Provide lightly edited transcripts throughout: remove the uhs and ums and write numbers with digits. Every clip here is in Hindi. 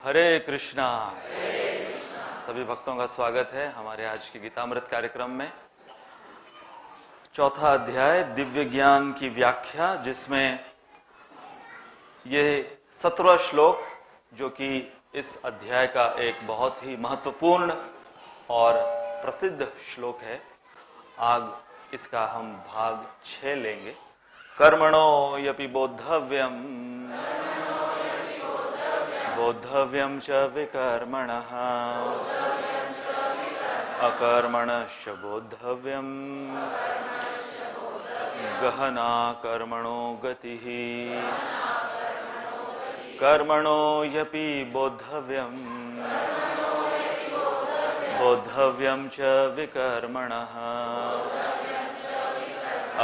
हरे कृष्णा। सभी भक्तों का स्वागत है हमारे आज के गीतामृत कार्यक्रम में। चौथा अध्याय दिव्य ज्ञान की व्याख्या, जिसमें ये 17वां श्लोक जो कि इस अध्याय का एक बहुत ही महत्वपूर्ण और प्रसिद्ध श्लोक है, आज इसका हम भाग 6 लेंगे। कर्मणो यपि बोद्धव्यम बोद्धव्यम च विकर्मणः अकर्मणश्च बोद्धव्यम गहना कर्मणो गतिः कर्मणो यपि बोद्धव्यम बोद्धव्यम च विकर्मणः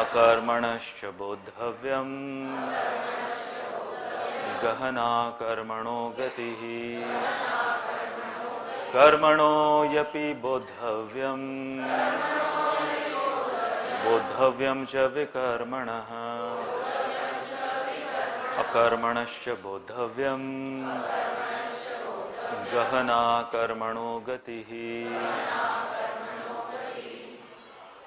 अकर्मणश्च बोद्धव्यम गहना कर्मणो गतिः कर्मणो यपि बोद्धव्यम बोद्धव्यम च विकर्मणः अकर्मणश्च बोद्धव्यम गहना कर्मणो गतिः।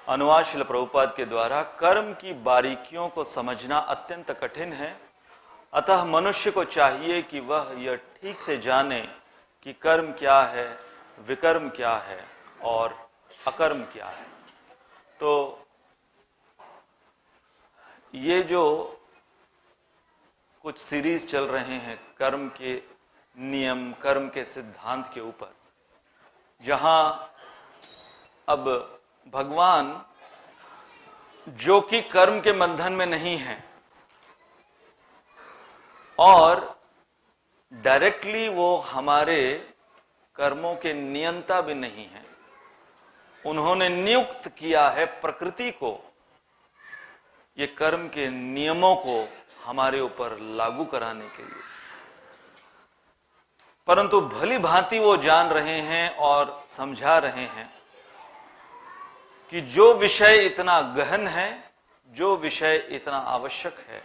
अनुवाद श्रील प्रभुपाद के द्वारा कर्म की बारीकियों को समझना अत्यंत कठिन है, अतः मनुष्य को चाहिए कि वह यह ठीक से जाने कि कर्म क्या है, विकर्म क्या है और अकर्म क्या है। तो ये जो कुछ सीरीज चल रहे हैं कर्म के नियम, कर्म के सिद्धांत के ऊपर, जहां अब भगवान जो कि कर्म के बंधन में नहीं है और डायरेक्टली वो हमारे कर्मों के नियंता भी नहीं है, उन्होंने नियुक्त किया है प्रकृति को ये कर्म के नियमों को हमारे ऊपर लागू कराने के लिए। परंतु भली भांति वो जान रहे हैं और समझा रहे हैं कि जो विषय इतना गहन है, जो विषय इतना आवश्यक है,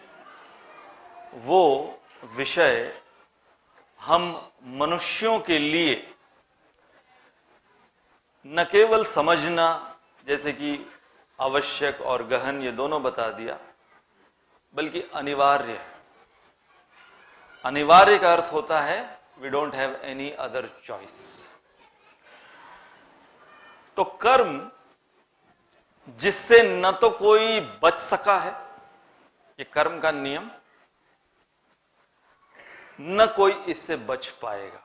वो विषय हम मनुष्यों के लिए न केवल समझना, जैसे कि आवश्यक और गहन ये दोनों बता दिया, बल्कि अनिवार्य है। अनिवार्य का अर्थ होता है we don't have any other choice. तो कर्म जिससे न तो कोई बच सका है, ये कर्म का नियम, न कोई इससे बच पाएगा।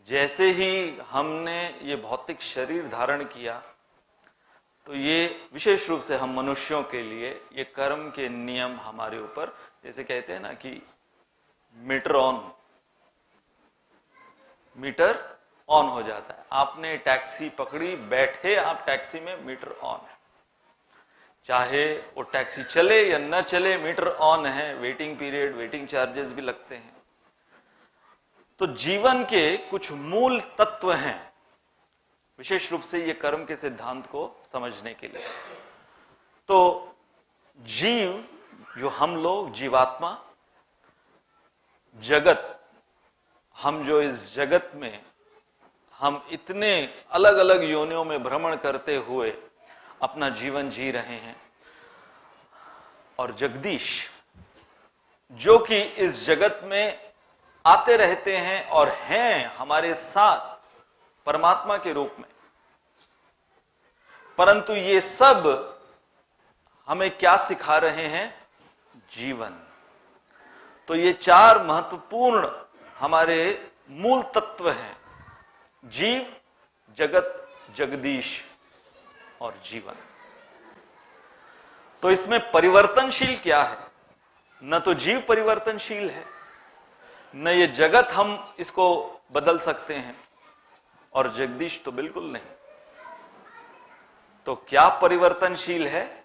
जैसे ही हमने ये भौतिक शरीर धारण किया, तो ये विशेष रूप से हम मनुष्यों के लिए ये कर्म के नियम हमारे ऊपर, जैसे कहते हैं ना कि मीटर ऑन हो जाता है। आपने टैक्सी पकड़ी, बैठे आप टैक्सी में, मीटर ऑन है, चाहे वो टैक्सी चले या न चले, मीटर ऑन है। वेटिंग पीरियड, वेटिंग चार्जेस भी लगते हैं। तो जीवन के कुछ मूल तत्व हैं, विशेष रूप से ये कर्म के सिद्धांत को समझने के लिए। तो जीव, जो हम लोग, जीवात्मा, जगत, हम जो इस जगत में हम इतने अलग अलग योनियों में भ्रमण करते हुए अपना जीवन जी रहे हैं, और जगदीश जो कि इस जगत में आते रहते हैं और हैं हमारे साथ परमात्मा के रूप में, परंतु ये सब हमें क्या सिखा रहे हैं? जीवन। तो ये चार महत्वपूर्ण हमारे मूल तत्व हैं: जीव, जगत, जगदीश और जीवन। तो इसमें परिवर्तनशील क्या है? न तो जीव परिवर्तनशील है, न ये जगत हम इसको बदल सकते हैं, और जगदीश तो बिल्कुल नहीं। तो क्या परिवर्तनशील है?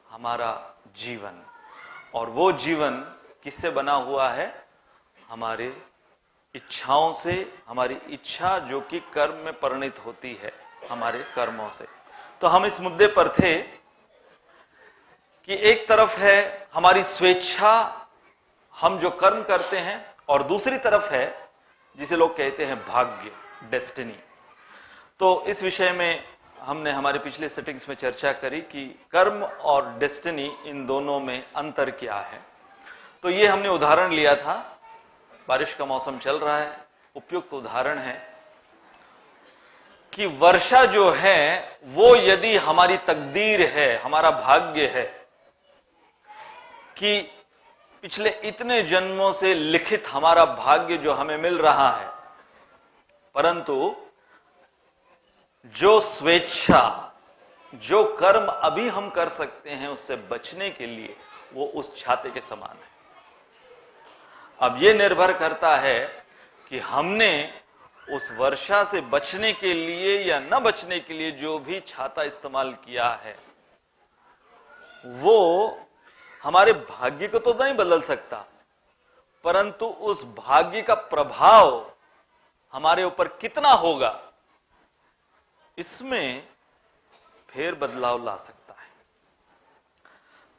हमारा जीवन। और वो जीवन किससे बना हुआ है? हमारे इच्छाओं से। हमारी इच्छा जो कि कर्म में परिणित होती है हमारे कर्मों से। तो हम इस मुद्दे पर थे कि एक तरफ है हमारी स्वेच्छा, हम जो कर्म करते हैं और दूसरी तरफ है जिसे लोग कहते हैं भाग्य, डेस्टिनी। तो इस विषय में हमने हमारे पिछले सेटिंग्स में चर्चा करी कि कर्म और डेस्टिनी, इन दोनों में अंतर क्या है। तो ये हमने उदाहरण लिया था, बारिश का मौसम चल रहा है, उपयुक्त उदाहरण है कि वर्षा जो है वो यदि हमारी तकदीर है, हमारा भाग्य है कि पिछले इतने जन्मों से लिखित हमारा भाग्य जो हमें मिल रहा है, परंतु जो स्वेच्छा, जो कर्म अभी हम कर सकते हैं उससे बचने के लिए, वो उस छाते के समान है। अब ये निर्भर करता है कि हमने उस वर्षा से बचने के लिए या न बचने के लिए जो भी छाता इस्तेमाल किया है, वो हमारे भाग्य को तो नहीं बदल सकता, परंतु उस भाग्य का प्रभाव हमारे ऊपर कितना होगा, इसमें फेर बदलाव ला सकता है।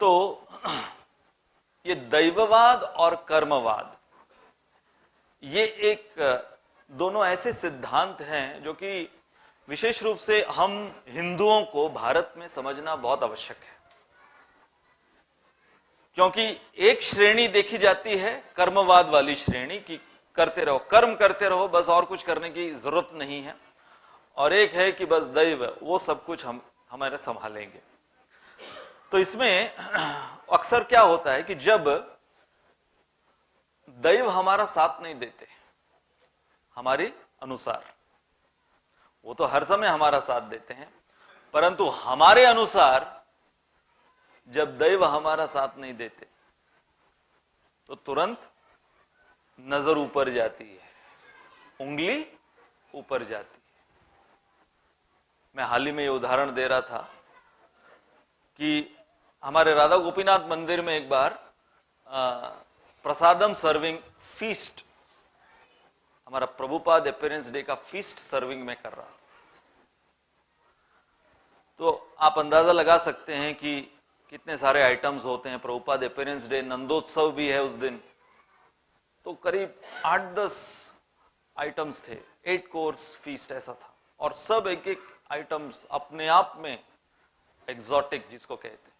तो ये दैववाद और कर्मवाद, ये एक दोनों ऐसे सिद्धांत हैं जो कि विशेष रूप से हम हिंदुओं को भारत में समझना बहुत आवश्यक है, क्योंकि एक श्रेणी देखी जाती है कर्मवाद वाली श्रेणी की, करते रहो, कर्म करते रहो, बस और कुछ करने की जरूरत नहीं है, और एक है कि बस दैव, वो सब कुछ हम हमारे संभालेंगे। तो इसमें अक्सर क्या होता है कि जब दैव हमारा साथ नहीं देते हमारे अनुसार, वो तो हर समय हमारा साथ देते हैं, परंतु हमारे अनुसार जब दैव हमारा साथ नहीं देते तो तुरंत नजर ऊपर जाती है, उंगली ऊपर जाती है। मैं हाल ही में ये उदाहरण दे रहा था कि हमारे राधा गोपीनाथ मंदिर में एक बार प्रसादम सर्विंग फीस्ट, हमारा प्रभुपाद अपीयरेंस डे का फीस्ट सर्विंग में कर रहा। तो आप अंदाजा लगा सकते हैं कि कितने सारे आइटम्स होते हैं। प्रभुपाद अपीयरेंस डे, नंदोत्सव भी है उस दिन, तो करीब 8-10 आइटम्स थे, 8 कोर्स फीस्ट ऐसा था, और सब एक एक आइटम्स अपने आप में एग्जॉटिक जिसको कहते हैं।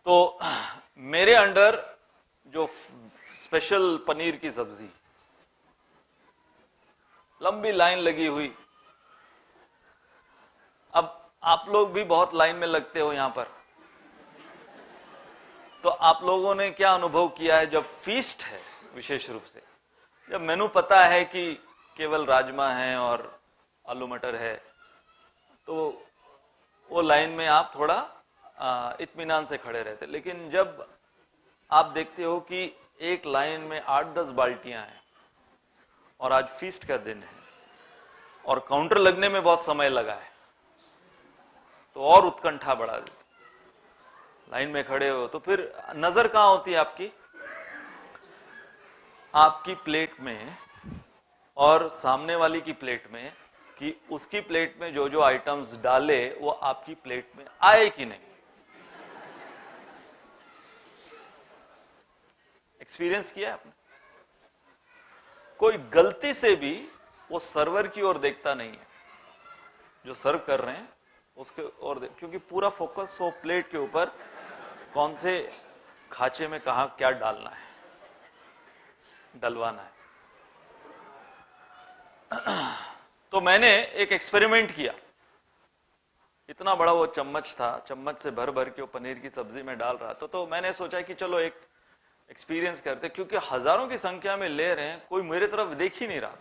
तो मेरे अंडर जो स्पेशल पनीर की सब्जी, लंबी लाइन लगी हुई। अब आप लोग भी बहुत लाइन में लगते हो यहां पर, तो आप लोगों ने क्या अनुभव किया है जब फीस्ट है, विशेष रूप से जब मेनू पता है कि केवल राजमा है और आलू मटर है, तो वो लाइन में आप थोड़ा इत्मीनान से खड़े रहते। लेकिन जब आप देखते हो कि एक लाइन में 8-10 बाल्टियां हैं और आज फीस्ट का दिन है और काउंटर लगने में बहुत समय लगा है, तो और उत्कंठा बढ़ा देते। लाइन में खड़े हो तो फिर नजर कहां होती है आपकी? आपकी प्लेट में और सामने वाली की प्लेट में, कि उसकी प्लेट में जो जो आइटम्स डाले वो आपकी प्लेट में आए कि नहीं। एक्सपीरियंस किया आपने? कोई गलती से भी वो सर्वर की ओर देखता नहीं है, जो सर्व कर रहे हैं उसके ओर, क्योंकि पूरा फोकस हो प्लेट के ऊपर, कौन से खांचे में कहां क्या डालना है, डलवाना है। तो मैंने एक एक्सपेरिमेंट किया। इतना बड़ा वो चम्मच था, चम्मच से भर भर के वो पनीर की सब्जी में डाल रहा था। तो मैंने सोचा कि चलो एक एक्सपीरियंस करते, क्योंकि हजारों की संख्या में ले रहे हैं, कोई मेरे तरफ देख ही नहीं रहा।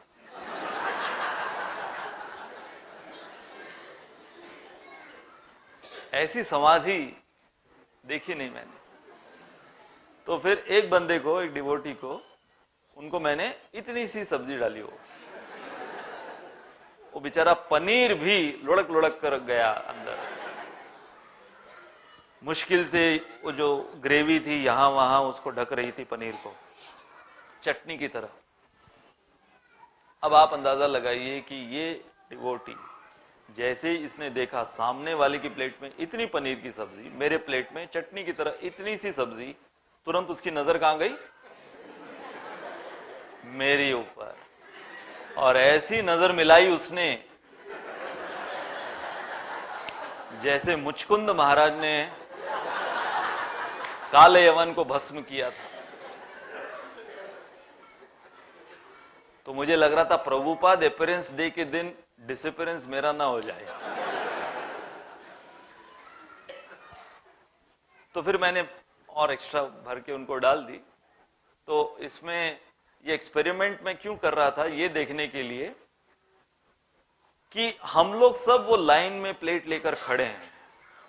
ऐसी समाधि देखी नहीं मैंने। तो फिर एक बंदे को, एक डिवोटी को, उनको मैंने इतनी सी सब्जी डाली, वो बेचारा पनीर भी लुढ़क लुढ़क कर गया अंदर। मुश्किल से वो जो ग्रेवी थी यहां वहां उसको ढक रही थी पनीर को, चटनी की तरह। अब आप अंदाजा लगाइए कि ये डिवोटी जैसे ही इसने देखा सामने वाले की प्लेट में इतनी पनीर की सब्जी, मेरे प्लेट में चटनी की तरह इतनी सी सब्जी, तुरंत उसकी नजर कहां गई? मेरी ऊपर, और ऐसी नजर मिलाई उसने जैसे मुचकुंद महाराज ने काले यवन को भस्म किया था। तो मुझे लग रहा था प्रभुपाद अपीयरेंस डे के दिन डिसअपीयरेंस मेरा ना हो जाए। तो फिर मैंने और एक्स्ट्रा भर के उनको डाल दी। तो इसमें ये एक्सपेरिमेंट मैं क्यों कर रहा था, ये देखने के लिए कि हम लोग सब वो लाइन में प्लेट लेकर खड़े हैं,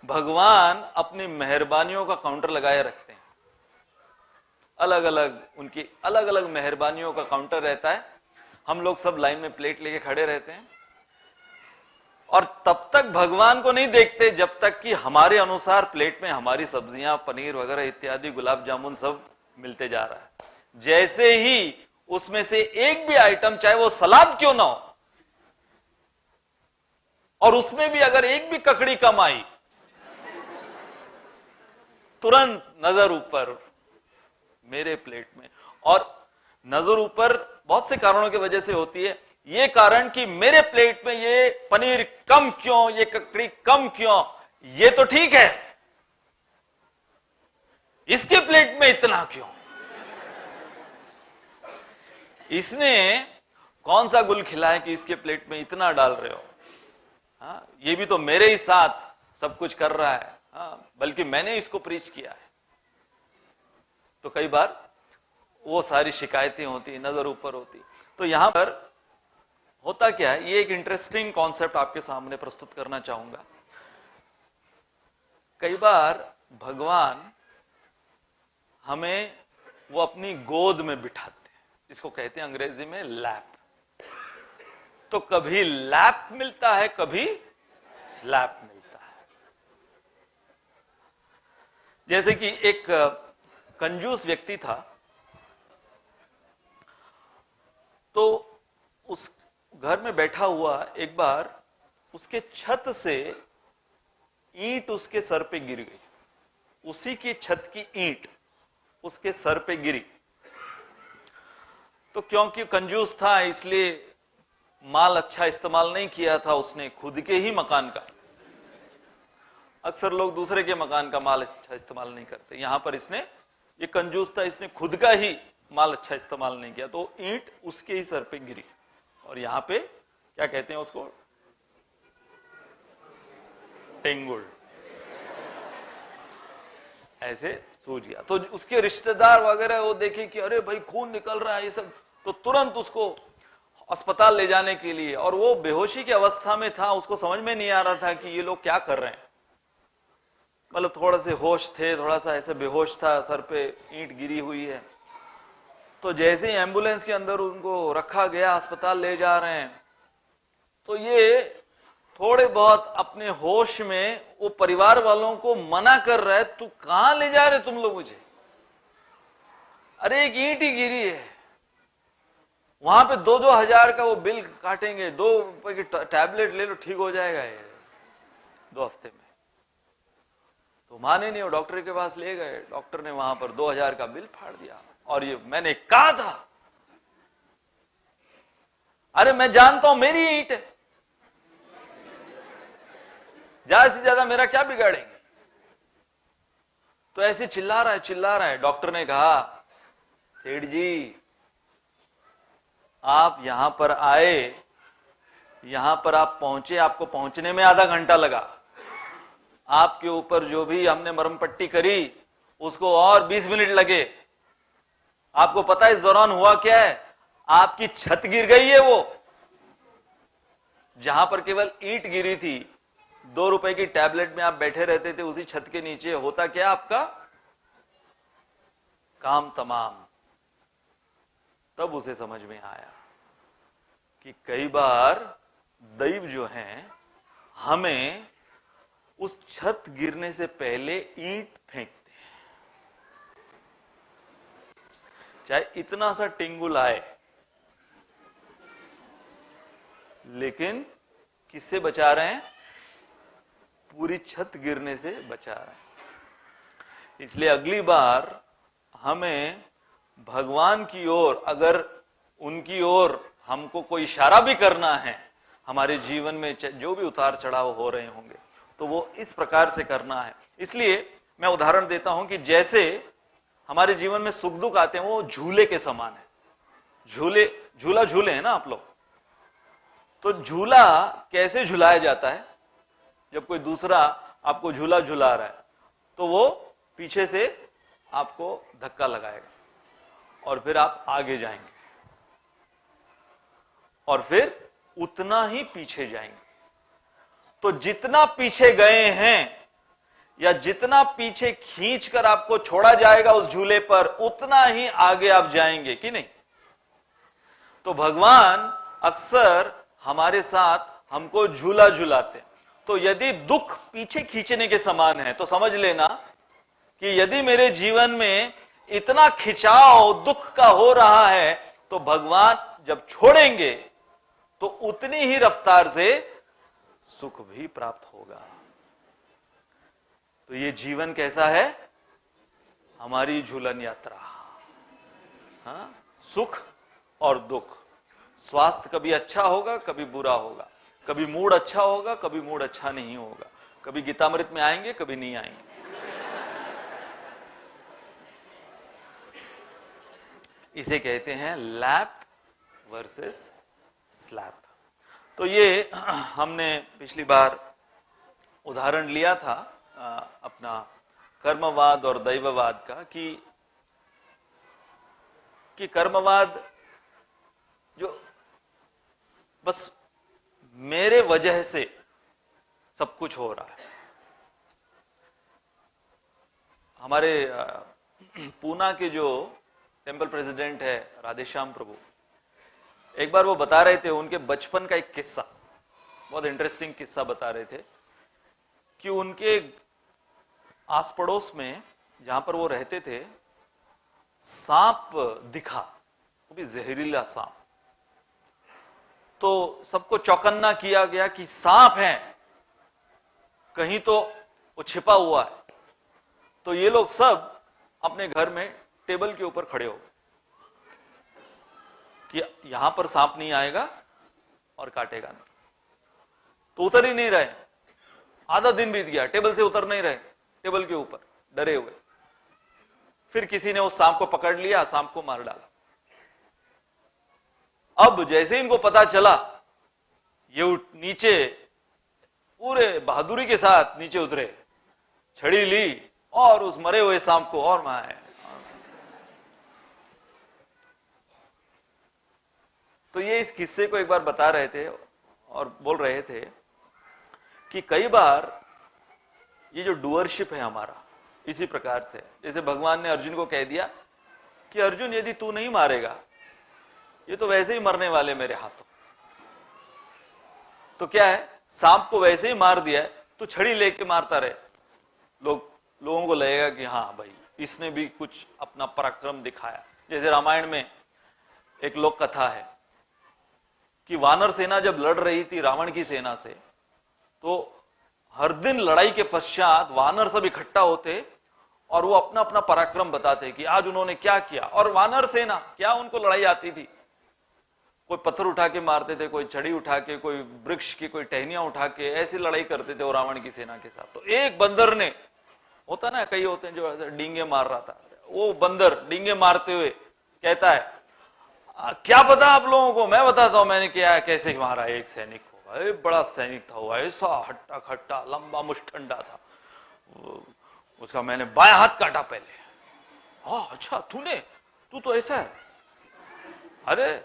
भगवान अपनी मेहरबानियों का काउंटर लगाए रखते हैं, अलग अलग उनकी अलग अलग मेहरबानियों का काउंटर रहता है। हम लोग सब लाइन में प्लेट लेके खड़े रहते हैं और तब तक भगवान को नहीं देखते जब तक कि हमारे अनुसार प्लेट में हमारी सब्जियां, पनीर वगैरह इत्यादि, गुलाब जामुन सब मिलते जा रहा है। जैसे ही उसमें से एक भी आइटम, चाहे वो सलाद क्यों ना हो, और उसमें भी अगर एक भी ककड़ी कम आई, तुरंत नजर ऊपर मेरे प्लेट में। और नजर ऊपर बहुत से कारणों की वजह से होती है। ये कारण कि मेरे प्लेट में ये पनीर कम क्यों, ये ककड़ी कम क्यों, ये तो ठीक है, इसके प्लेट में इतना क्यों, इसने कौन सा गुल खिलाया कि इसके प्लेट में इतना डाल रहे हो। हाँ, ये भी तो मेरे ही साथ सब कुछ कर रहा है। हाँ, बल्कि मैंने इसको प्रीच किया है। तो कई बार वो सारी शिकायतें होती, नजर ऊपर होती। तो यहां पर होता क्या है, ये एक इंटरेस्टिंग कॉन्सेप्ट आपके सामने प्रस्तुत करना चाहूंगा। कई बार भगवान हमें वो अपनी गोद में बिठाते हैं, इसको कहते हैं अंग्रेजी में लैप। तो कभी लैप मिलता है, कभी स्लैप मिलता है। जैसे कि एक कंजूस व्यक्ति था, तो उस घर में बैठा हुआ एक बार उसके छत से ईंट उसके सर पे गिर गई। उसी की छत की ईंट उसके सर पे गिरी। तो क्योंकि कंजूस था इसलिए माल अच्छा इस्तेमाल नहीं किया था उसने, खुद के ही मकान का। अक्सर लोग दूसरे के मकान का माल अच्छा इस्तेमाल नहीं करते। यहां पर इसने, ये कंजूस था, इसने खुद का ही माल अच्छा इस्तेमाल नहीं किया, तो ईंट उसके ही सर पे गिरी और यहां पे क्या कहते हैं उसको, टेंगुल, ऐसे सूझ गया। तो उसके रिश्तेदार वगैरह वो देखे कि अरे भाई खून निकल रहा है ये सब, तो तुरंत उसको अस्पताल ले जाने के लिए, और वो बेहोशी की अवस्था में था, उसको समझ में नहीं आ रहा था कि ये लोग क्या कर रहे हैं। मतलब थोड़ा से होश थे, थोड़ा सा ऐसे बेहोश था, सर पे ईंट गिरी हुई है। तो जैसे ही एम्बुलेंस के अंदर उनको रखा गया, अस्पताल ले जा रहे हैं, तो ये थोड़े बहुत अपने होश में वो परिवार वालों को मना कर रहा है, तू कहां ले जा रहे तुम लोग मुझे, अरे एक ईंट ही गिरी है, वहां पे 2-2 हजार का वो बिल काटेंगे, 2 रुपए की टैबलेट ले लो ठीक हो जाएगा ये 2 हफ्ते में। तो माने नहीं, वो डॉक्टर के पास ले गए, डॉक्टर ने वहां पर 2000 का बिल फाड़ दिया। और ये मैंने कहा था, अरे मैं जानता हूं मेरी ईंट है, ज्यादा से ज्यादा मेरा क्या बिगाड़ेंगे। तो ऐसे चिल्ला रहा है। डॉक्टर ने कहा, सेठ जी आप यहां पर आए, यहां पर आप पहुंचे, आपको पहुंचने में आधा घंटा लगा, आपके ऊपर जो भी हमने मरहम पट्टी करी उसको और 20 मिनट लगे। आपको पता है इस दौरान हुआ क्या है, आपकी छत गिर गई है, वो जहां पर केवल ईंट गिरी थी, 2 रुपए की टैबलेट में आप बैठे रहते थे, उसी छत के नीचे होता क्या, आपका काम तमाम। तब उसे समझ में आया कि कई बार दैव जो हैं हमें उस छत गिरने से पहले ईंट फेंकते हैं। चाहे इतना सा टिंगुल आए, लेकिन किससे बचा रहे हैं, पूरी छत गिरने से बचा रहे हैं। इसलिए अगली बार हमें भगवान की ओर अगर उनकी ओर हमको कोई इशारा भी करना है, हमारे जीवन में जो भी उतार चढ़ाव हो रहे होंगे, तो वो इस प्रकार से करना है। इसलिए मैं उदाहरण देता हूं कि जैसे हमारे जीवन में सुख दुख आते हैं, वो झूले के समान है। झूला झूले हैं ना आप लोग, तो झूला कैसे झुलाया जाता है? जब कोई दूसरा आपको झूला झुला रहा है तो वो पीछे से आपको धक्का लगाएगा और फिर आप आगे जाएंगे और फिर उतना ही पीछे जाएंगे। तो जितना पीछे गए हैं या जितना पीछे खींचकर आपको छोड़ा जाएगा उस झूले पर, उतना ही आगे आप जाएंगे कि नहीं? तो भगवान अक्सर हमारे साथ हमको झूला झुलाते हैं। तो यदि दुख पीछे खींचने के समान है तो समझ लेना कि यदि मेरे जीवन में इतना खिंचाव दुख का हो रहा है तो भगवान जब छोड़ेंगे तो उतनी ही रफ्तार से सुख भी प्राप्त होगा। तो ये जीवन कैसा है? हमारी झूलन यात्रा। हाँ? सुख और दुख। स्वास्थ्य कभी अच्छा होगा, कभी बुरा होगा, कभी मूड अच्छा होगा, कभी मूड अच्छा नहीं होगा, कभी गीतामृत में आएंगे, कभी नहीं आएंगे। इसे कहते हैं लैप वर्सेस स्लैप। तो ये हमने पिछली बार उदाहरण लिया था अपना कर्मवाद और दैववाद का कि कर्मवाद जो बस मेरे वजह से सब कुछ हो रहा है। हमारे पूना के जो टेम्पल प्रेसिडेंट है राधेश्याम प्रभु, एक बार वो बता रहे थे उनके बचपन का एक किस्सा, बहुत इंटरेस्टिंग किस्सा बता रहे थे कि उनके आस पड़ोस में जहां पर वो रहते थे सांप दिखा, वो भी जहरीला सांप। तो सबको चौकन्ना किया गया कि सांप है, कहीं तो वो छिपा हुआ है। तो ये लोग सब अपने घर में टेबल के ऊपर खड़े हो कि यहां पर सांप नहीं आएगा और काटेगा नहीं। तो उतर ही नहीं रहे। आधा दिन बीत गया, टेबल से उतर नहीं रहे, टेबल के ऊपर डरे हुए। फिर किसी ने उस सांप को पकड़ लिया, सांप को मार डाला। अब जैसे इनको पता चला, ये नीचे पूरे बहादुरी के साथ नीचे उतरे, छड़ी ली और उस मरे हुए सांप को और मारे। तो ये इस किस्से को एक बार बता रहे थे और बोल रहे थे कि कई बार ये जो डूअरशिप है हमारा, इसी प्रकार से जैसे भगवान ने अर्जुन को कह दिया कि अर्जुन यदि तू नहीं मारेगा, ये तो वैसे ही मरने वाले मेरे हाथों। तो क्या है, सांप को वैसे ही मार दिया है, तो छड़ी लेके मारता रहे, लोगों को लगेगा कि हाँ भाई इसने भी कुछ अपना पराक्रम दिखाया। जैसे रामायण में एक लोक कथा है कि वानर सेना जब लड़ रही थी रावण की सेना से, तो हर दिन लड़ाई के पश्चात वानर सब इकट्ठा होते और वो अपना अपना पराक्रम बताते कि आज उन्होंने क्या किया। और वानर सेना क्या उनको लड़ाई आती थी, कोई पत्थर उठा के मारते थे, कोई छड़ी उठा के, कोई वृक्ष की कोई टहनियां उठा के, ऐसी लड़ाई करते थे वो रावण की सेना के साथ। तो एक बंदर ने, होता ना कई होते हैं जो डींगे मार रहा था, वो बंदर डींगे मारते हुए कहता है क्या पता आप लोगों को, मैं बताता हूं मैंने क्या कैसे मारा। एक सैनिक होगा, बड़ा सैनिक था, वो ऐसा हट्टा खट्टा लंबा मुष्ठंडा था, उसका मैंने बायां हाथ काटा पहले। हाँ अच्छा, तू तो ऐसा है। अरे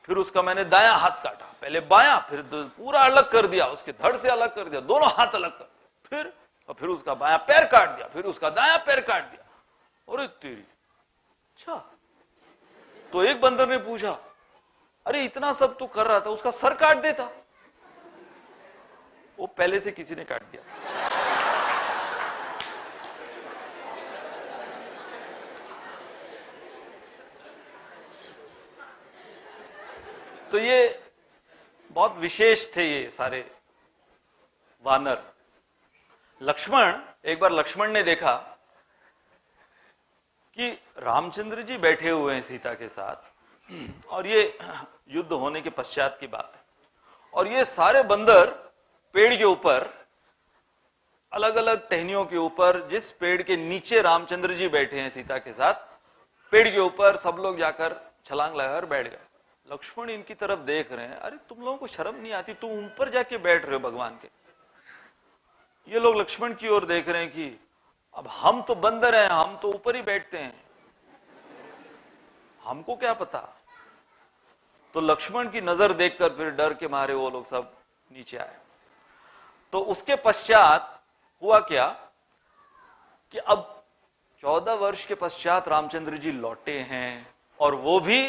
फिर उसका मैंने दायां हाथ काटा, पहले बायां, फिर पूरा अलग कर दिया, उसके धड़ से अलग कर दिया, दोनों हाथ अलग कर, फिर उसका बायां पैर काट दिया, फिर उसका दायां पैर काट दिया। अरे तेरी, अच्छा। तो एक बंदर ने पूछा, अरे इतना सब तू कर रहा था, उसका सर काट देता। वो पहले से किसी ने काट दिया। तो ये बहुत विशेष थे ये सारे वानर। लक्ष्मण, एक बार लक्ष्मण ने देखा कि रामचंद्र जी बैठे हुए हैं सीता के साथ, और ये युद्ध होने के पश्चात की बात है। और ये सारे बंदर पेड़ के ऊपर, अलग अलग टहनियों के ऊपर, जिस पेड़ के नीचे रामचंद्र जी बैठे हैं सीता के साथ, पेड़ के ऊपर सब लोग जाकर छलांग लगाकर बैठ गए। लक्ष्मण इनकी तरफ देख रहे हैं, अरे तुम लोगों को शर्म नहीं आती, तुम ऊपर जाके बैठ रहे हो भगवान के। ये लोग लक्ष्मण की ओर देख रहे हैं कि अब हम तो बंदर हैं, हम तो ऊपर ही बैठते हैं, हमको क्या पता। तो लक्ष्मण की नजर देखकर फिर डर के मारे वो लोग सब नीचे आए। तो उसके पश्चात हुआ क्या कि अब 14 वर्ष के पश्चात रामचंद्र जी लौटे हैं, और वो भी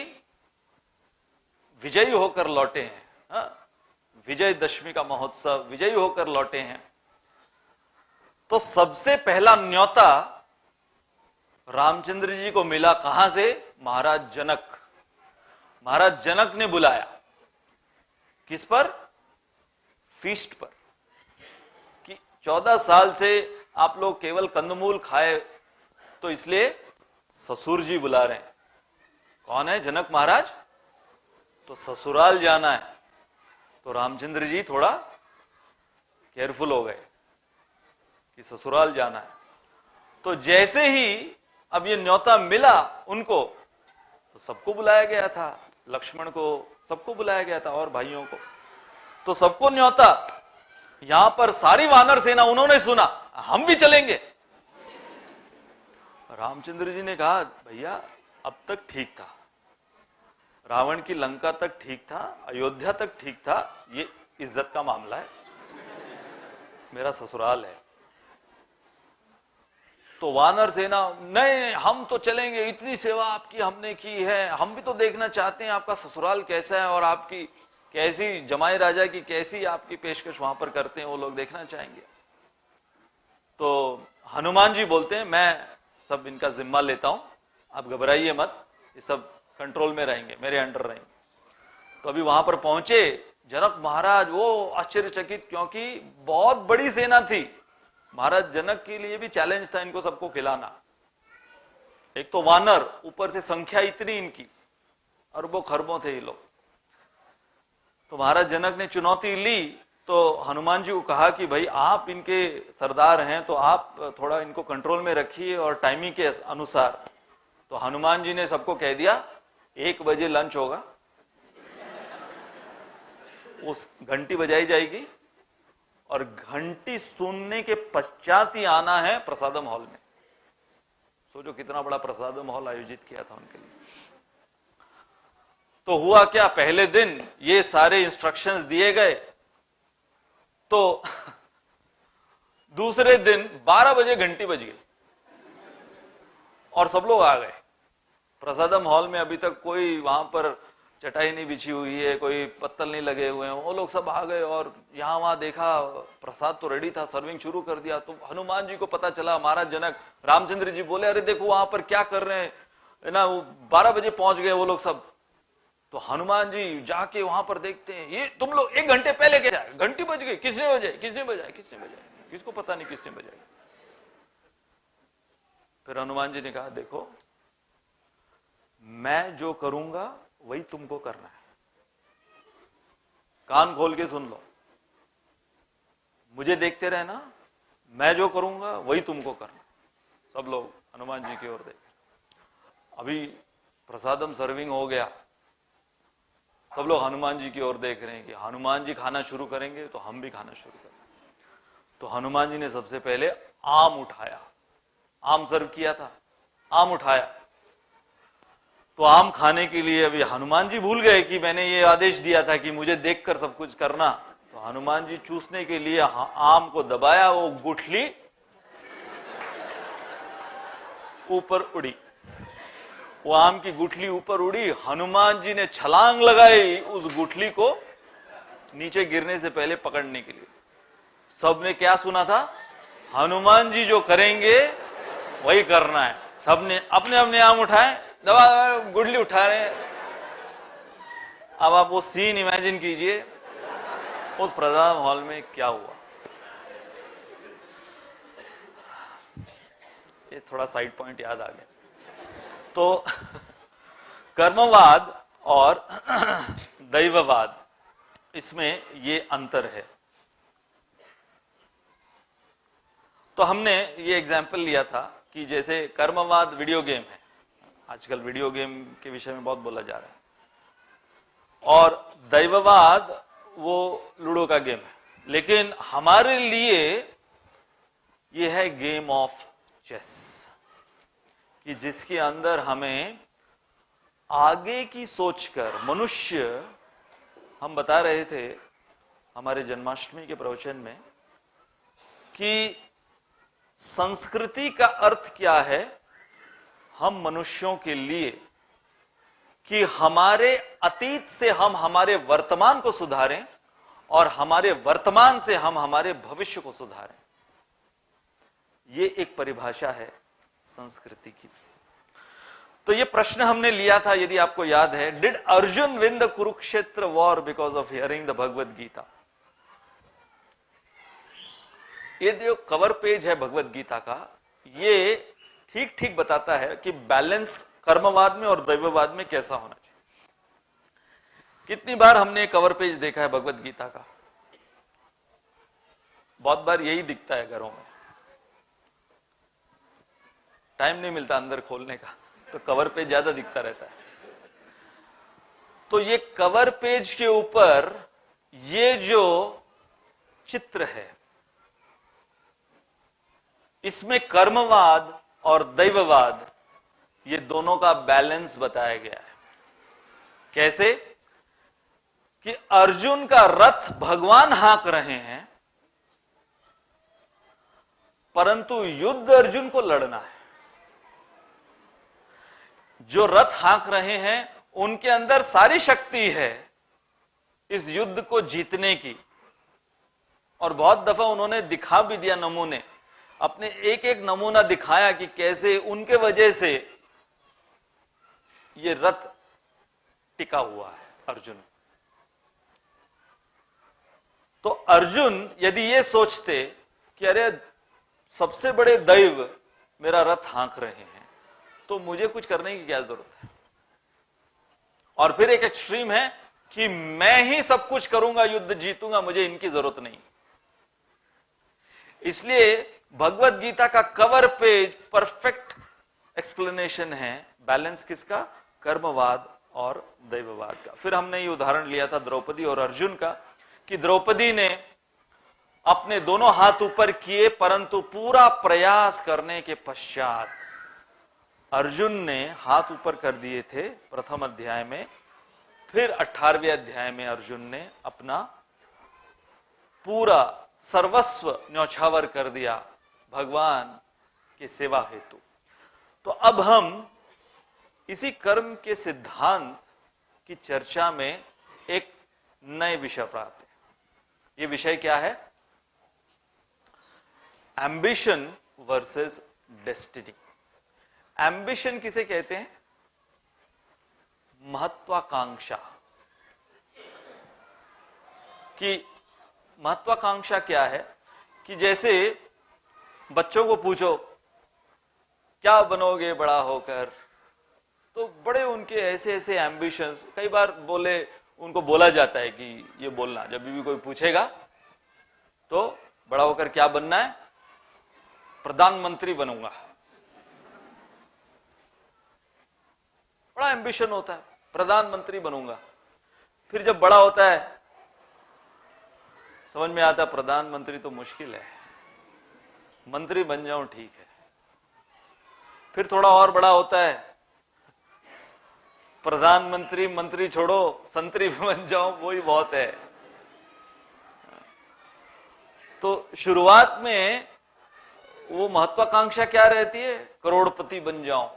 विजयी होकर लौटे हैं। विजयदशमी का महोत्सव, विजयी होकर लौटे हैं। तो सबसे पहला न्योता रामचंद्र जी को मिला कहां से? महाराज जनक। महाराज जनक ने बुलाया, किस पर? फीस्ट पर, कि 14 साल से आप लोग केवल कंदमूल खाए, तो इसलिए ससुर जी बुला रहे हैं। कौन है? जनक महाराज। तो ससुराल जाना है। तो रामचंद्र जी थोड़ा केयरफुल हो गए कि ससुराल जाना है। तो जैसे ही अब ये न्योता मिला उनको, तो सबको बुलाया गया था, लक्ष्मण को, सबको बुलाया गया था, और भाइयों को, तो सबको न्योता। यहां पर सारी वानर सेना, उन्होंने सुना हम भी चलेंगे। रामचंद्र जी ने कहा, भैया अब तक ठीक था, रावण की लंका तक ठीक था, अयोध्या तक ठीक था, ये इज्जत का मामला है, मेरा ससुराल है। तो वानर सेना, नहीं हम तो चलेंगे, इतनी सेवा आपकी हमने की है, हम भी तो देखना चाहते हैं आपका ससुराल कैसा है, और आपकी कैसी जमाई राजा की कैसी आपकी पेशकश वहां पर करते हैं, वो लोग देखना चाहेंगे। तो हनुमान जी बोलते हैं, मैं सब इनका जिम्मा लेता हूं, आप घबराइए मत, ये सब कंट्रोल में रहेंगे, मेरे अंडर रहेंगे। तो अभी वहां पर पहुंचे जनक महाराज, वो आश्चर्यचकित, क्योंकि बहुत बड़ी सेना थी। महाराज जनक के लिए भी चैलेंज था इनको सबको खिलाना। एक तो वानर, ऊपर से संख्या इतनी इनकी, अरबों खरबों थे ये लोग। तो महाराज जनक ने चुनौती ली, तो हनुमान जी को कहा कि भाई आप इनके सरदार हैं, तो आप थोड़ा इनको कंट्रोल में रखिए और टाइमिंग के अनुसार। तो हनुमान जी ने सबको कह दिया 1 बजे लंच होगा, उस घंटी बजाई जाएगी, और घंटी सुनने के पश्चात ही आना है प्रसादम हॉल में। सोचो कितना बड़ा प्रसादम हॉल आयोजित किया था उनके लिए। तो हुआ क्या, पहले दिन ये सारे इंस्ट्रक्शंस दिए गए, तो दूसरे दिन 12 बजे घंटी बज गई और सब लोग आ गए। प्रसादम हॉल में अभी तक कोई वहां पर चटाई नहीं बिछी हुई है, कोई पत्तल नहीं लगे हुए हैं, वो लोग सब आ गए, और यहां वहां देखा प्रसाद तो रेडी था, सर्विंग शुरू कर दिया। तो हनुमान जी को पता चला, महाराज जनक, रामचंद्र जी बोले, अरे देखो वहां पर क्या कर रहे हैं ना, वो 12 बजे पहुंच गए वो लोग सब। तो हनुमान जी जाके वहां पर देखते हैं, ये तुम लोग 1 घंटे पहले कैसे आए? घंटी बज गई, किसने बजाई, किसने बजाई, किसने बजाई? किसको पता नहीं किसने बजाई। फिर हनुमान जी ने कहा, देखो मैं जो करूंगा वही तुमको करना है, कान खोल के सुन लो, मुझे देखते रहना, मैं जो करूंगा वही तुमको करना। सब लोग हनुमान जी की ओर देख, अभी प्रसादम सर्विंग हो गया, सब लोग हनुमान जी की ओर देख रहे हैं कि हनुमान जी खाना शुरू करेंगे तो हम भी खाना शुरू करेंगे। तो हनुमान जी ने सबसे पहले आम उठाया, आम सर्व किया था, आम उठाया। तो आम खाने के लिए अभी हनुमान जी भूल गए कि मैंने ये आदेश दिया था कि मुझे देखकर सब कुछ करना। तो हनुमान जी चूसने के लिए आम को दबाया, वो गुठली ऊपर उड़ी, वो आम की गुठली ऊपर उड़ी। हनुमान जी ने छलांग लगाई उस गुठली को नीचे गिरने से पहले पकड़ने के लिए। सबने क्या सुना था? हनुमान जी जो करेंगे वही करना है। सबने अपने अपने आम उठाए, दबा गुठली उठा रहे हैं। अब आप वो सीन इमेजिन कीजिए, उस प्रसादम हॉल में क्या हुआ। ये थोड़ा साइड पॉइंट याद आ गया। तो कर्मवाद और दैववाद, इसमें ये अंतर है। तो हमने ये एग्जाम्पल लिया था कि जैसे कर्मवाद वीडियो गेम है, आजकल वीडियो गेम के विषय में बहुत बोला जा रहा है, और दैववाद वो लूडो का गेम है, लेकिन हमारे लिए ये है गेम ऑफ चेस, कि जिसके अंदर हमें आगे की सोचकर मनुष्य, हम बता रहे थे हमारे जन्माष्टमी के प्रवचन में कि संस्कृति का अर्थ क्या है हम मनुष्यों के लिए, कि हमारे अतीत से हम हमारे वर्तमान को सुधारें और हमारे वर्तमान से हम हमारे भविष्य को सुधारें। ये एक परिभाषा है संस्कृति की। तो ये प्रश्न हमने लिया था, यदि आपको याद है, did Arjun win the Kurukshetra war because of hearing the Bhagavad Gita? ये जो कवर पेज है भगवद गीता का, ये ठीक ठीक बताता है कि बैलेंस कर्मवाद में और दैववाद में कैसा होना चाहिए। कितनी बार हमने कवर पेज देखा है भगवद गीता का? बहुत बार यही दिखता है घरों में, टाइम नहीं मिलता अंदर खोलने का, तो कवर पेज ज्यादा दिखता रहता है। तो ये कवर पेज के ऊपर ये जो चित्र है, इसमें कर्मवाद और दैववाद, ये दोनों का बैलेंस बताया गया है। कैसे? कि अर्जुन का रथ भगवान हाँक रहे हैं, परंतु युद्ध अर्जुन को लड़ना है। जो रथ हाँक रहे हैं उनके अंदर सारी शक्ति है इस युद्ध को जीतने की, और बहुत दफा उन्होंने दिखा भी दिया नमूने, अपने एक एक नमूना दिखाया कि कैसे उनके वजह से ये रथ टिका हुआ है अर्जुन। तो अर्जुन यदि ये सोचते कि अरे सबसे बड़े दैव मेरा रथ हाँक रहे हैं, तो मुझे कुछ करने की क्या जरूरत है। और फिर एक एक्सट्रीम है कि मैं ही सब कुछ करूंगा, युद्ध जीतूंगा, मुझे इनकी जरूरत नहीं। इसलिए भगवत गीता का कवर पेज परफेक्ट एक्सप्लेनेशन है बैलेंस किसका? कर्मवाद और दैववाद का। फिर हमने ये उदाहरण लिया था द्रौपदी और अर्जुन का, कि द्रौपदी ने अपने दोनों हाथ ऊपर किए, परंतु पूरा प्रयास करने के पश्चात अर्जुन ने हाथ ऊपर कर दिए थे प्रथम अध्याय में, फिर 18वें अध्याय में अर्जुन ने अपना पूरा सर्वस्व न्यौछावर कर दिया भगवान की सेवा हेतु। तो अब हम इसी कर्म के सिद्धांत की चर्चा में एक नए विषय पर आते हैं। ये विषय क्या है? Ambition versus destiny. एम्बिशन किसे कहते हैं? महत्वाकांक्षा। कि महत्वाकांक्षा क्या है? कि जैसे बच्चों को पूछो क्या बनोगे बड़ा होकर, तो बड़े उनके ऐसे ऐसे एम्बिशंस, कई बार उनको बोला जाता है कि ये बोलना, जब भी कोई पूछेगा तो बड़ा होकर क्या बनना है? प्रधानमंत्री बनूंगा। बड़ा एम्बिशन होता है, प्रधानमंत्री बनूंगा। फिर जब बड़ा होता है समझ में आता प्रधानमंत्री तो मुश्किल है, मंत्री बन जाऊं ठीक है। फिर थोड़ा और बड़ा होता है, प्रधानमंत्री मंत्री छोड़ो संतरी भी बन जाऊं वही बहुत है। तो शुरुआत में वो महत्वाकांक्षा क्या रहती है? करोड़पति बन जाऊं।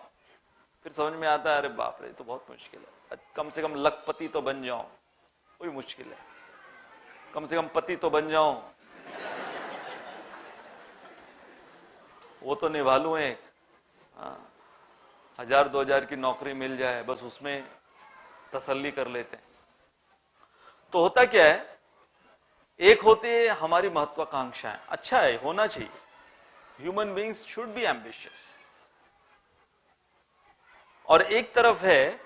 फिर समझ में आता है अरे बाप रे तो बहुत मुश्किल है, कम से कम लखपति तो बन जाऊं, वही मुश्किल है। कम से कम पति तो बन जाऊं, वो तो निभा लूं एक। 1000-2000 की नौकरी मिल जाए बस उसमें तसल्ली कर लेते हैं। तो होता क्या है, एक होती है हमारी महत्वाकांक्षाएं, अच्छा है होना चाहिए, human beings should be ambitious. और एक तरफ है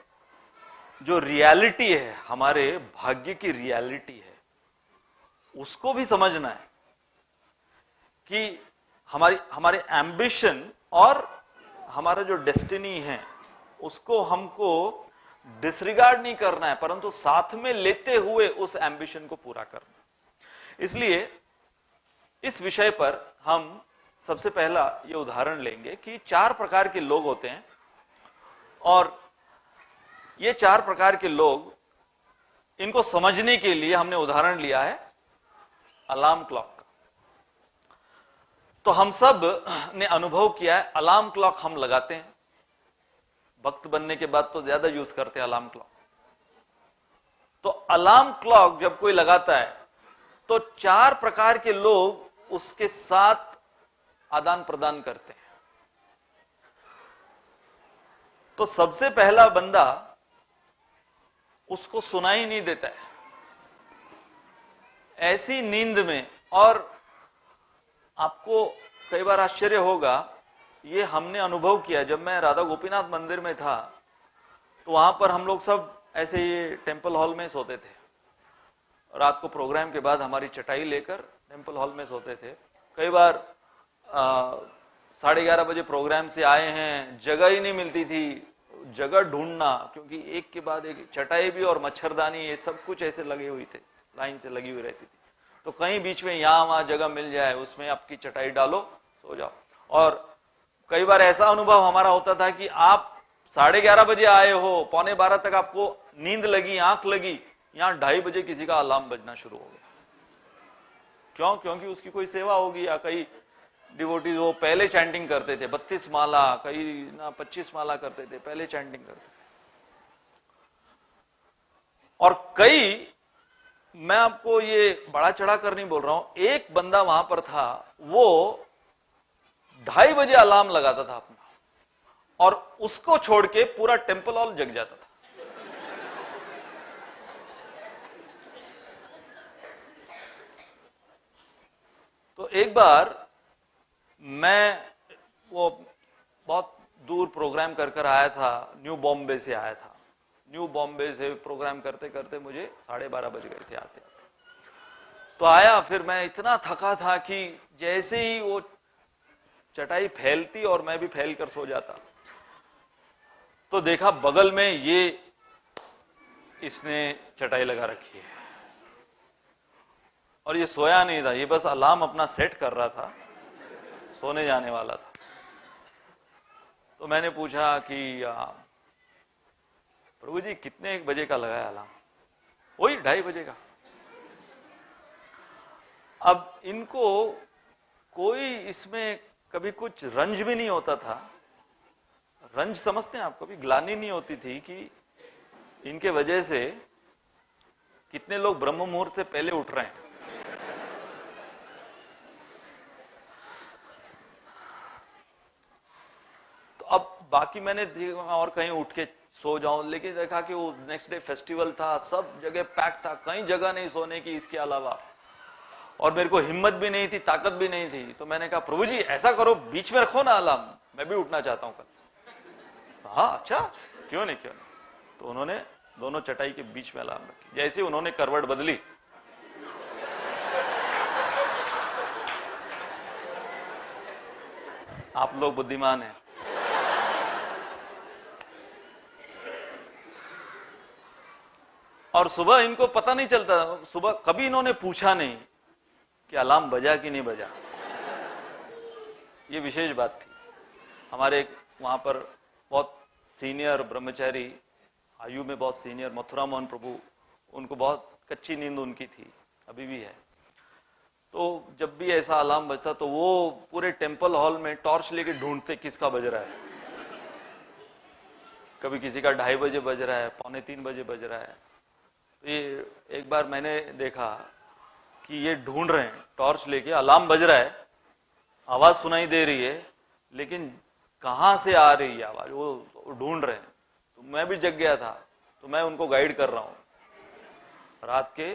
जो रियलिटी है, हमारे भाग्य की रियलिटी है, उसको भी समझना है कि हमारे एम्बिशन और हमारा जो डेस्टिनी है उसको हमको डिसरिगार्ड नहीं करना है, परंतु साथ में लेते हुए उस एम्बिशन को पूरा करना है। इसलिए इस विषय पर हम सबसे पहला ये उदाहरण लेंगे कि 4 प्रकार के लोग होते हैं, और ये 4 प्रकार के लोग, इनको समझने के लिए हमने उदाहरण लिया है अलार्म क्लॉक का। तो हम सब ने अनुभव किया है, अलार्म क्लॉक हम लगाते हैं, भक्त बनने के बाद तो ज्यादा यूज करते हैं अलार्म क्लॉक। तो अलार्म क्लॉक जब कोई लगाता है तो 4 प्रकार के लोग उसके साथ आदान प्रदान करते हैं। तो सबसे पहला बंदा, उसको सुनाई नहीं देता है ऐसी नींद में, और आपको कई बार आश्चर्य होगा, ये हमने अनुभव किया जब मैं राधा गोपीनाथ मंदिर में था, तो वहां पर हम लोग सब ऐसे ये टेम्पल हॉल में सोते थे। रात को प्रोग्राम के बाद हमारी चटाई लेकर टेम्पल हॉल में सोते थे। कई बार 11:30 बजे प्रोग्राम से आए हैं, जगह ही नहीं मिलती थी, जगह ढूंढना, क्योंकि एक के बाद एक चटाई भी और मच्छरदानी, ये सब कुछ ऐसे लगे हुई थे, लाइन से लगी हुई रहती थी। तो कहीं बीच में यहाँ वहां जगह मिल जाए, उसमें आपकी चटाई डालो, सो जाओ। और कई बार ऐसा अनुभव हमारा होता था कि आप 11:30 बजे आए हो, 11:45 तक आपको नींद लगी, आंख लगी, यहां 2:30 बजे किसी का अलार्म बजना शुरू हो गया। क्यों? क्योंकि उसकी कोई सेवा होगी, या कई डिवोटीज वो पहले चैंटिंग करते थे, 32 माला, कई ना 25 माला करते थे, पहले चैंटिंग करते थे। और कई, मैं आपको ये बड़ा चढ़ा कर नहीं बोल रहा हूं, एक बंदा वहां पर था, वो 2:30 बजे अलार्म लगाता था अपना, और उसको छोड़ के पूरा टेम्पल हॉल जग जाता था। तो एक बार मैं, वो बहुत दूर प्रोग्राम कर आया था, न्यू बॉम्बे से आया था। न्यू बॉम्बे से प्रोग्राम करते करते मुझे 12:30 बज गए थे आते आते। तो आया, फिर मैं इतना थका था कि जैसे ही वो चटाई फैलती और मैं भी फैल कर सो जाता, तो देखा बगल में ये इसने चटाई लगा रखी है, और ये सोया नहीं था, ये बस अलार्म अपना सेट कर रहा था, सोने जाने वाला था। तो मैंने पूछा कि प्रभु जी कितने बजे का लगाया अलार्म? वही 2:30 बजे का। अब इनको कोई इसमें कभी कुछ रंज भी नहीं होता था। रंज समझते हैं आप? कभी ग्लानि नहीं होती थी कि इनके वजह से कितने लोग ब्रह्म मुहूर्त से पहले उठ रहे हैं। तो अब बाकी मैंने देखा और कहीं उठ के सो जाऊं, लेकिन देखा कि वो नेक्स्ट डे फेस्टिवल था, सब जगह पैक था, कहीं जगह नहीं सोने की इसके अलावा, और मेरे को हिम्मत भी नहीं थी, ताकत भी नहीं थी। तो मैंने कहा प्रभु जी ऐसा करो, बीच में रखो ना अलार्म, मैं भी उठना चाहता हूं कल। हाँ अच्छा, क्यों नहीं क्यों नहीं। तो उन्होंने दोनों चटाई के बीच में अलार्म रखी। जैसे उन्होंने करवट बदली, आप लोग बुद्धिमान हैं, और सुबह इनको पता नहीं चलता, सुबह कभी इन्होंने पूछा नहीं कि अलार्म बजा कि नहीं बजा। ये विशेष बात थी। हमारे वहां पर बहुत सीनियर ब्रह्मचारी, आयु में बहुत सीनियर, मथुरा मोहन प्रभु, उनको बहुत कच्ची नींद उनकी थी, अभी भी है। तो जब भी ऐसा अलार्म बजता तो वो पूरे टेम्पल हॉल में टॉर्च लेके ढूंढते किसका बज रहा है। कभी किसी का 2:30 बजे बज रहा है, 2:45 बजे बज रहा है। तो ये एक बार मैंने देखा कि ये ढूंढ रहे हैं, टॉर्च लेके, अलार्म बज रहा है, आवाज सुनाई दे रही है, लेकिन कहां से आ रही है आवाज, वो ढूंढ रहे हैं। तो मैं भी जग गया था, तो मैं उनको गाइड कर रहा हूं। रात के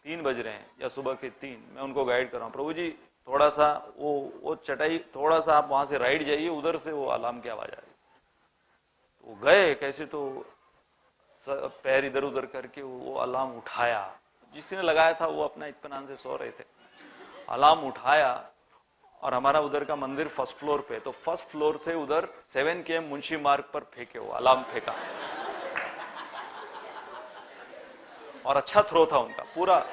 3 बज रहे हैं या सुबह के 3, मैं उनको गाइड कर रहा हूं, प्रभु जी थोड़ा सा वो चटाई, थोड़ा सा आप वहां से राइट जाइए, उधर से वो अलार्म की आवाज आ रही। वो गए कैसे, तो पैर इधर उधर करके वो अलार्म उठाया। जिसने लगाया था वो अपना इत्मीनान से सो रहे थे। अलार्म उठाया और हमारा उधर का मंदिर फर्स्ट फ्लोर पे, तो फर्स्ट फ्लोर से उधर 7 km मुंशी मार्ग पर फेंके, वो अलार्म फेंका और अच्छा थ्रो था उनका। पूरा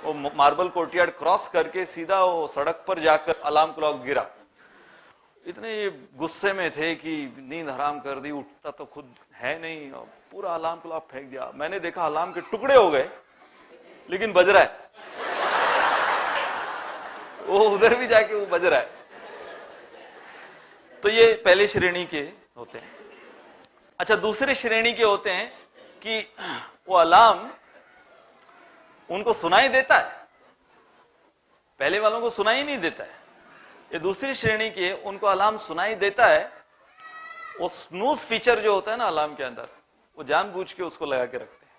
वो मार्बल कोर्टयार्ड क्रॉस करके सीधा वो सड़क पर जाकर अलार्म क्लॉक गिरा। इतने ये गुस्से में थे कि नींद हराम कर दी, उठता तो खुद है नहीं, और पूरा अलार्म क्लॉक फेंक दिया। मैंने देखा अलार्म के टुकड़े हो गए लेकिन बज रहा है, वो उधर भी जाके वो बज रहा है। तो ये पहले श्रेणी के होते हैं। अच्छा, दूसरे श्रेणी के होते हैं कि वो अलार्म उनको सुनाई देता है, पहले वालों को सुनाई नहीं देता है। ये दूसरी श्रेणी के, उनको अलार्म सुनाई देता है। वो स्नूज फीचर जो होता है ना अलार्म के अंदर, वो जानबूझ के उसको लगा के रखते हैं।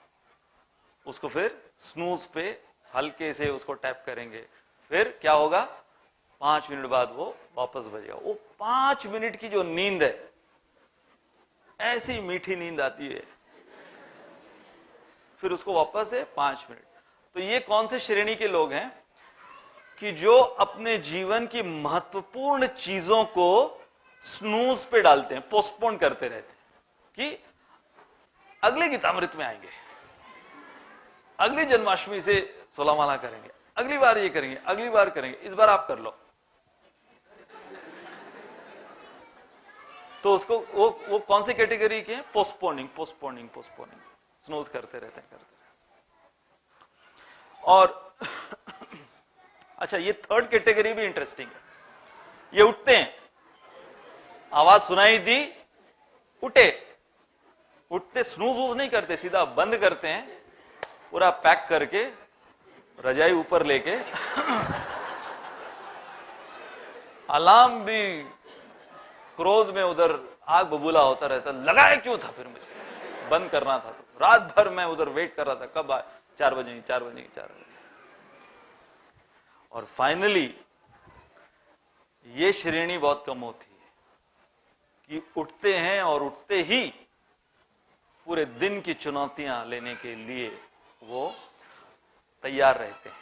उसको फिर स्नूज पे हल्के से उसको टैप करेंगे, फिर क्या होगा, 5 मिनट बाद वो वापस बजेगा। वो 5 मिनट की जो नींद है, ऐसी मीठी नींद आती है, फिर उसको वापस है 5 मिनट। तो ये कौन से श्रेणी के लोग हैं कि जो अपने जीवन की महत्वपूर्ण चीजों को स्नूज पे डालते हैं, पोस्टपोन करते रहते हैं कि अगले गीतामृत में आएंगे, अगली जन्माष्टमी से 16 माला करेंगे, अगली बार ये करेंगे, अगली बार करेंगे, इस बार आप कर लो। तो उसको वो कौन सी कैटेगरी के हैं, पोस्टपोनिंग पोस्टपोनिंग पोस्टपोनिंग, स्नूज करते रहते हैं। और अच्छा, ये थर्ड कैटेगरी भी इंटरेस्टिंग है। ये उठते हैं, आवाज सुनाई दी, उठते स्नूज वूज नहीं करते, सीधा बंद करते हैं, पूरा पैक करके रजाई ऊपर लेके अलार्म भी क्रोध में उधर आग बबूला होता रहता, लगाया क्यों था, फिर मुझे बंद करना था। तो रात भर मैं उधर वेट कर रहा था, कब आए, 4 बजेंगे 4 बजेंगे 4 बजे। और फाइनली ये श्रेणी बहुत कम होती है कि उठते हैं और उठते ही पूरे दिन की चुनौतियां लेने के लिए वो तैयार रहते हैं।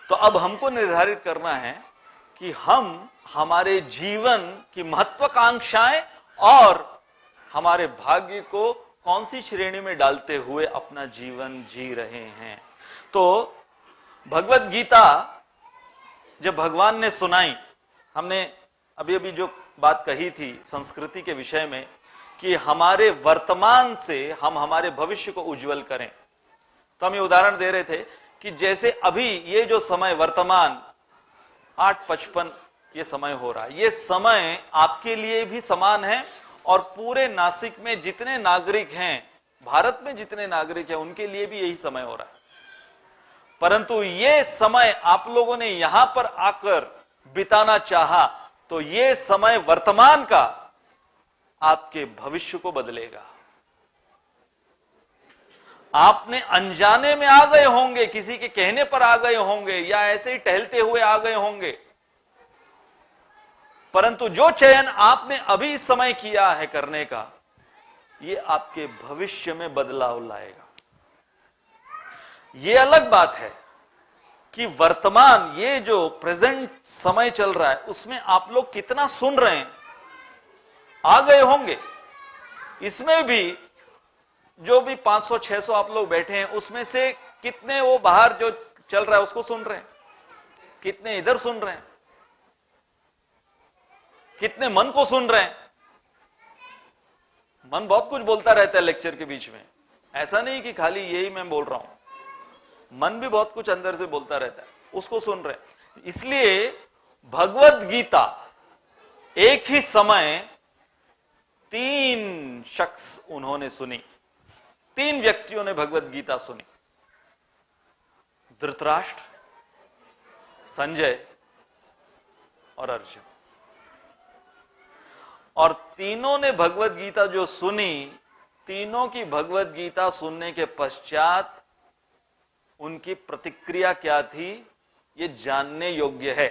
तो अब हमको निर्धारित करना है कि हम हमारे जीवन की महत्वाकांक्षाएं और हमारे भाग्य को कौन सी श्रेणी में डालते हुए अपना जीवन जी रहे हैं। तो भगवत गीता जब भगवान ने सुनाई, हमने अभी अभी जो बात कही थी संस्कृति के विषय में कि हमारे वर्तमान से हम हमारे भविष्य को उज्जवल करें, तो हम ये उदाहरण दे रहे थे कि जैसे अभी ये जो समय वर्तमान 8:55 ये समय हो रहा है, ये समय आपके लिए भी समान है और पूरे नासिक में जितने नागरिक हैं, भारत में जितने नागरिक हैं, उनके लिए भी यही समय हो रहा है। परंतु ये समय आप लोगों ने यहां पर आकर बिताना चाहा तो ये समय वर्तमान का आपके भविष्य को बदलेगा। आपने अनजाने में आ गए होंगे, किसी के कहने पर आ गए होंगे या ऐसे ही टहलते हुए आ गए होंगे, परंतु जो चयन आपने अभी इस समय किया है करने का, ये आपके भविष्य में बदलाव लाएगा। ये अलग बात है कि वर्तमान ये जो प्रेजेंट समय चल रहा है उसमें आप लोग कितना सुन रहे हैं, आ गए होंगे। इसमें भी जो भी 500-600 आप लोग बैठे हैं, उसमें से कितने वो बाहर जो चल रहा है उसको सुन रहे हैं, कितने इधर सुन रहे हैं, कितने मन को सुन रहे हैं। मन बहुत कुछ बोलता रहता है लेक्चर के बीच में, ऐसा नहीं कि खाली यही मैं बोल रहा हूं, मन भी बहुत कुछ अंदर से बोलता रहता है, उसको सुन रहे हैं। इसलिए भगवत गीता एक ही समय 3 शख्स उन्होंने सुनी, 3 व्यक्तियों ने भगवत गीता सुनी, धृतराष्ट्र, संजय और अर्जुन। और तीनों ने भगवत गीता जो सुनी, तीनों की भगवत गीता सुनने के पश्चात उनकी प्रतिक्रिया क्या थी, ये जानने योग्य है।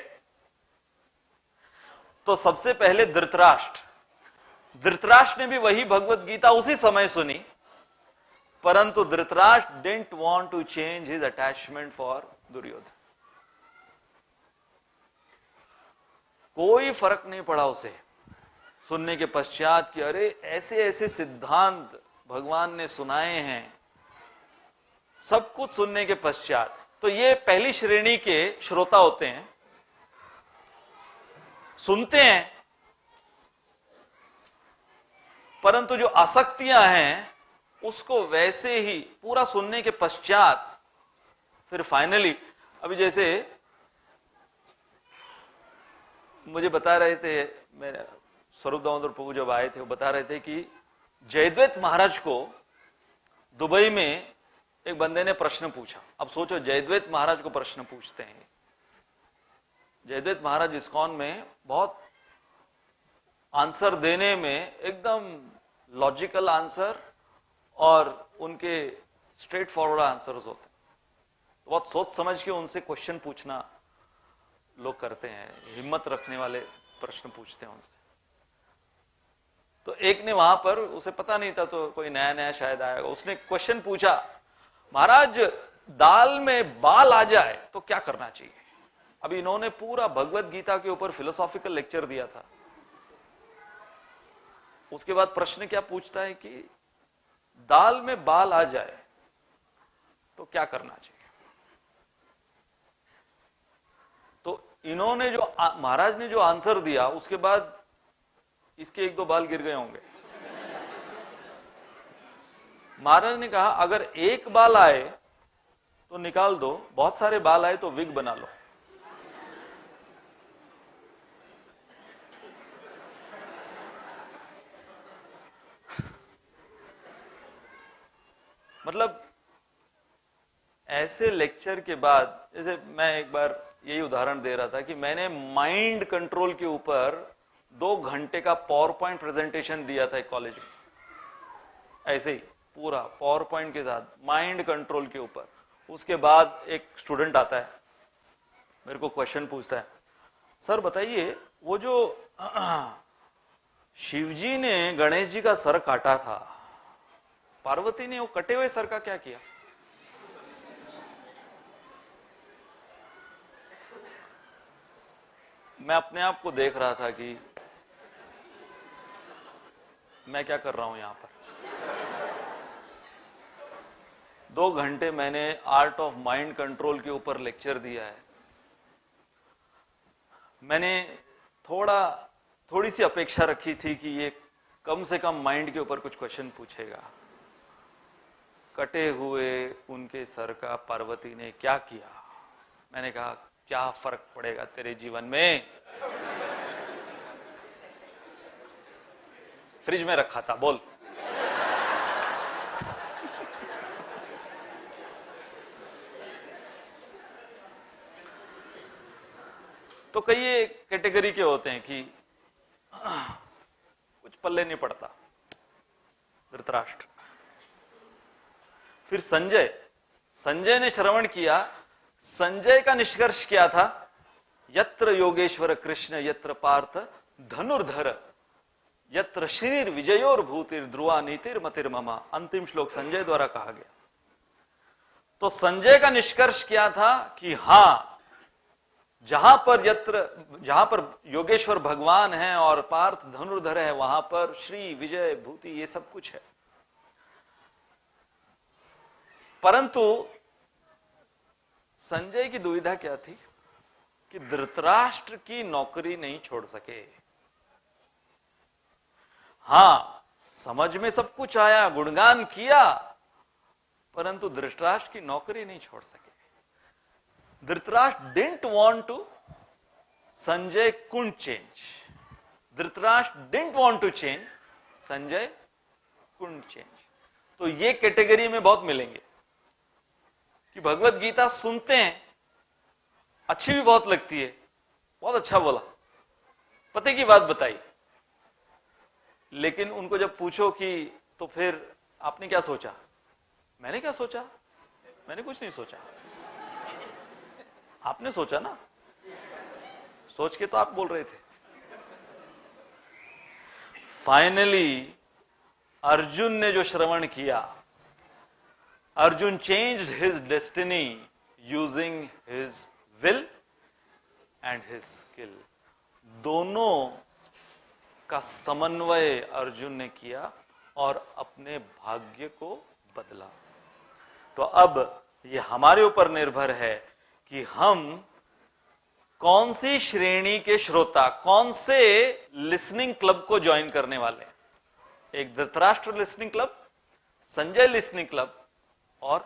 तो सबसे पहले धृतराष्ट्र ने भी वही भगवत गीता उसी समय सुनी परंतु Dhritarashtra didn't want to change his attachment for Duryodhan. कोई फर्क नहीं पड़ा उसे सुनने के पश्चात कि अरे ऐसे ऐसे सिद्धांत भगवान ने सुनाए हैं। सब कुछ सुनने के पश्चात, तो ये पहली श्रेणी के श्रोता होते हैं, सुनते हैं, परंतु जो आसक्तियां हैं उसको वैसे ही पूरा सुनने के पश्चात फिर फाइनली, अभी जैसे मुझे बता रहे थे, मेरे स्वरूप दामोदर प्रभु जब आए थे वो बता रहे थे कि जयद्वैत महाराज को दुबई में एक बंदे ने प्रश्न पूछा। अब सोचो जयद्वैत महाराज को प्रश्न पूछते हैं। जयद्वैत महाराज इस्कॉन में बहुत आंसर देने में एकदम लॉजिकल आंसर और उनके स्ट्रेट फॉरवर्ड आंसर्स होते हैं। बहुत सोच समझ के उनसे क्वेश्चन पूछना लोग करते हैं, हिम्मत रखने वाले प्रश्न पूछते हैं उनसे। तो एक ने वहां पर, उसे पता नहीं था, तो कोई नया नया शायद आएगा, उसने क्वेश्चन पूछा, महाराज दाल में बाल आ जाए तो क्या करना चाहिए? अभी इन्होंने पूरा भगवत गीता के ऊपर फिलोसॉफिकल लेक्चर दिया था। उसके बाद प्रश्न क्या पूछता है कि दाल में बाल आ जाए तो क्या करना चाहिए? तो इन्होंने जो महाराज ने जो आंसर दिया, उसके बाद इसके एक दो बाल गिर गए होंगे। महाराज ने कहा अगर एक बाल आए तो निकाल दो, बहुत सारे बाल आए तो विग बना लो। मतलब ऐसे लेक्चर के बाद, जैसे मैं एक बार यही उदाहरण दे रहा था कि मैंने माइंड कंट्रोल के ऊपर 2 घंटे का पावर पॉइंट प्रेजेंटेशन दिया था एक कॉलेज में, ऐसे ही पूरा पावर पॉइंट के साथ माइंड कंट्रोल के ऊपर। उसके बाद एक स्टूडेंट आता है, मेरे को क्वेश्चन पूछता है, सर बताइए वो जो शिवजी ने गणेश जी का सर काटा था, पार्वती ने वो कटे हुए सर का क्या किया? मैं अपने आप को देख रहा था कि मैं क्या कर रहा हूं यहां पर। 2 घंटे मैंने आर्ट ऑफ माइंड कंट्रोल के ऊपर लेक्चर दिया है। मैंने थोड़ी सी अपेक्षा रखी थी कि ये कम से कम माइंड के ऊपर कुछ क्वेश्चन पूछेगा। कटे हुए उनके सर का पार्वती ने क्या किया? मैंने कहा क्या फर्क पड़ेगा तेरे जीवन में? फ्रिज में रखा था, बोल। तो कई कैटेगरी के होते हैं कि कुछ पल्ले नहीं पड़ता। धृतराष्ट्र, फिर संजय ने श्रवण किया। संजय का निष्कर्ष क्या था? यत्र योगेश्वर कृष्ण यत्र पार्थ धनुर्धर यत्र शरीर विजयोर भूतिर ध्रुवा नीतिर मतिर्ममा। अंतिम श्लोक संजय द्वारा कहा गया। तो संजय का निष्कर्ष क्या था कि हां, जहां पर योगेश्वर भगवान है और पार्थ धनुर्धर है, वहां पर श्री विजय भूति ये सब कुछ है। परंतु संजय की दुविधा क्या थी कि धृतराष्ट्र की नौकरी नहीं छोड़ सके। हां, समझ में सब कुछ आया, गुणगान किया, परंतु धृतराष्ट्र की नौकरी नहीं छोड़ सके। Dhritarashtra didn't want to Sanjay couldn't change. Dhritarashtra didn't want to change, Sanjay couldn't change. तो ये कैटेगरी में बहुत मिलेंगे कि भगवत गीता सुनते हैं, अच्छी भी बहुत लगती है, बहुत अच्छा बोला, पते की बात बताई, लेकिन उनको जब पूछो कि तो फिर आपने क्या सोचा? मैंने क्या सोचा? मैंने कुछ नहीं सोचा। आपने सोचा ना, सोच के तो आप बोल रहे थे। फाइनली अर्जुन ने जो श्रवण किया, Arjun changed his destiny using his will and his skill. दोनों का समन्वय अर्जुन ने किया और अपने भाग्य को बदला। तो अब ये हमारे ऊपर निर्भर है कि हम कौन सी श्रेणी के श्रोता, कौन से लिसनिंग क्लब को ज्वाइन करने वाले हैं। एक Dhritarashtra listening club, Sanjay listening club और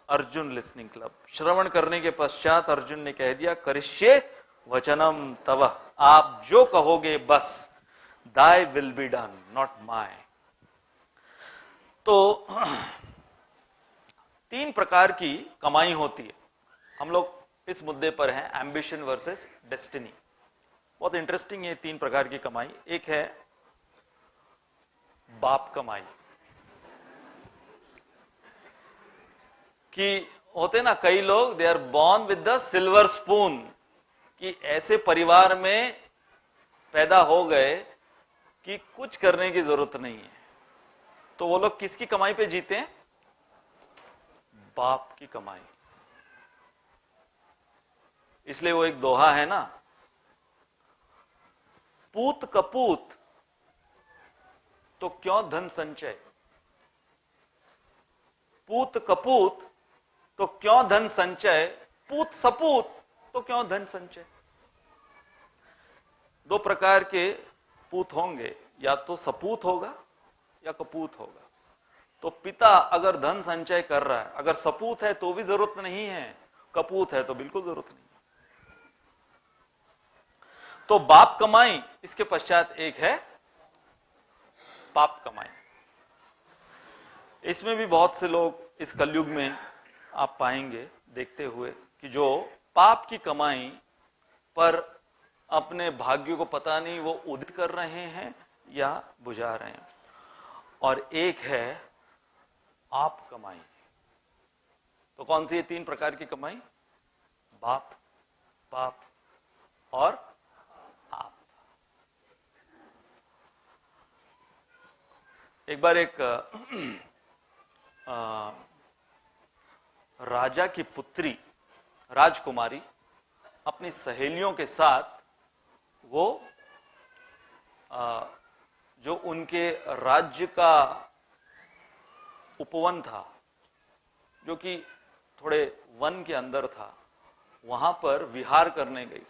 अर्जुन लिसनिंग क्लब। श्रवण करने के पश्चात अर्जुन ने कह दिया, करिष्ये वचनम तव, आप जो कहोगे बस, thy will be done not my. तो 3 प्रकार की कमाई होती है। हम लोग इस मुद्दे पर हैं, एम्बिशन वर्सेस डेस्टिनी। बहुत इंटरेस्टिंग है 3 प्रकार की कमाई। एक है बाप कमाई, कि होते ना कई लोग, they are born with the silver spoon, कि ऐसे परिवार में पैदा हो गए कि कुछ करने की जरूरत नहीं है। तो वो लोग किसकी कमाई पे जीते हैं? बाप की कमाई। इसलिए वो एक दोहा है ना, पूत कपूत तो क्यों धन संचय, पूत कपूत तो क्यों धन संचय, पूत सपूत तो क्यों धन संचय। 2 प्रकार के पूत होंगे, या तो सपूत होगा या कपूत होगा। तो पिता अगर धन संचय कर रहा है, अगर सपूत है तो भी जरूरत नहीं है, कपूत है तो बिल्कुल जरूरत नहीं। तो बाप कमाई, इसके पश्चात एक है पाप कमाई। इसमें भी बहुत से लोग इस कलयुग में आप पाएंगे देखते हुए कि जो पाप की कमाई पर अपने भाग्य को पता नहीं वो उदित कर रहे हैं या बुझा रहे हैं। और एक है आप कमाई। तो कौन सी है 3 प्रकार की कमाई? बाप, पाप और आप। एक बार एक राजा की पुत्री राजकुमारी अपनी सहेलियों के साथ वो जो उनके राज्य का उपवन था, जो कि थोड़े वन के अंदर था, वहां पर विहार करने गई।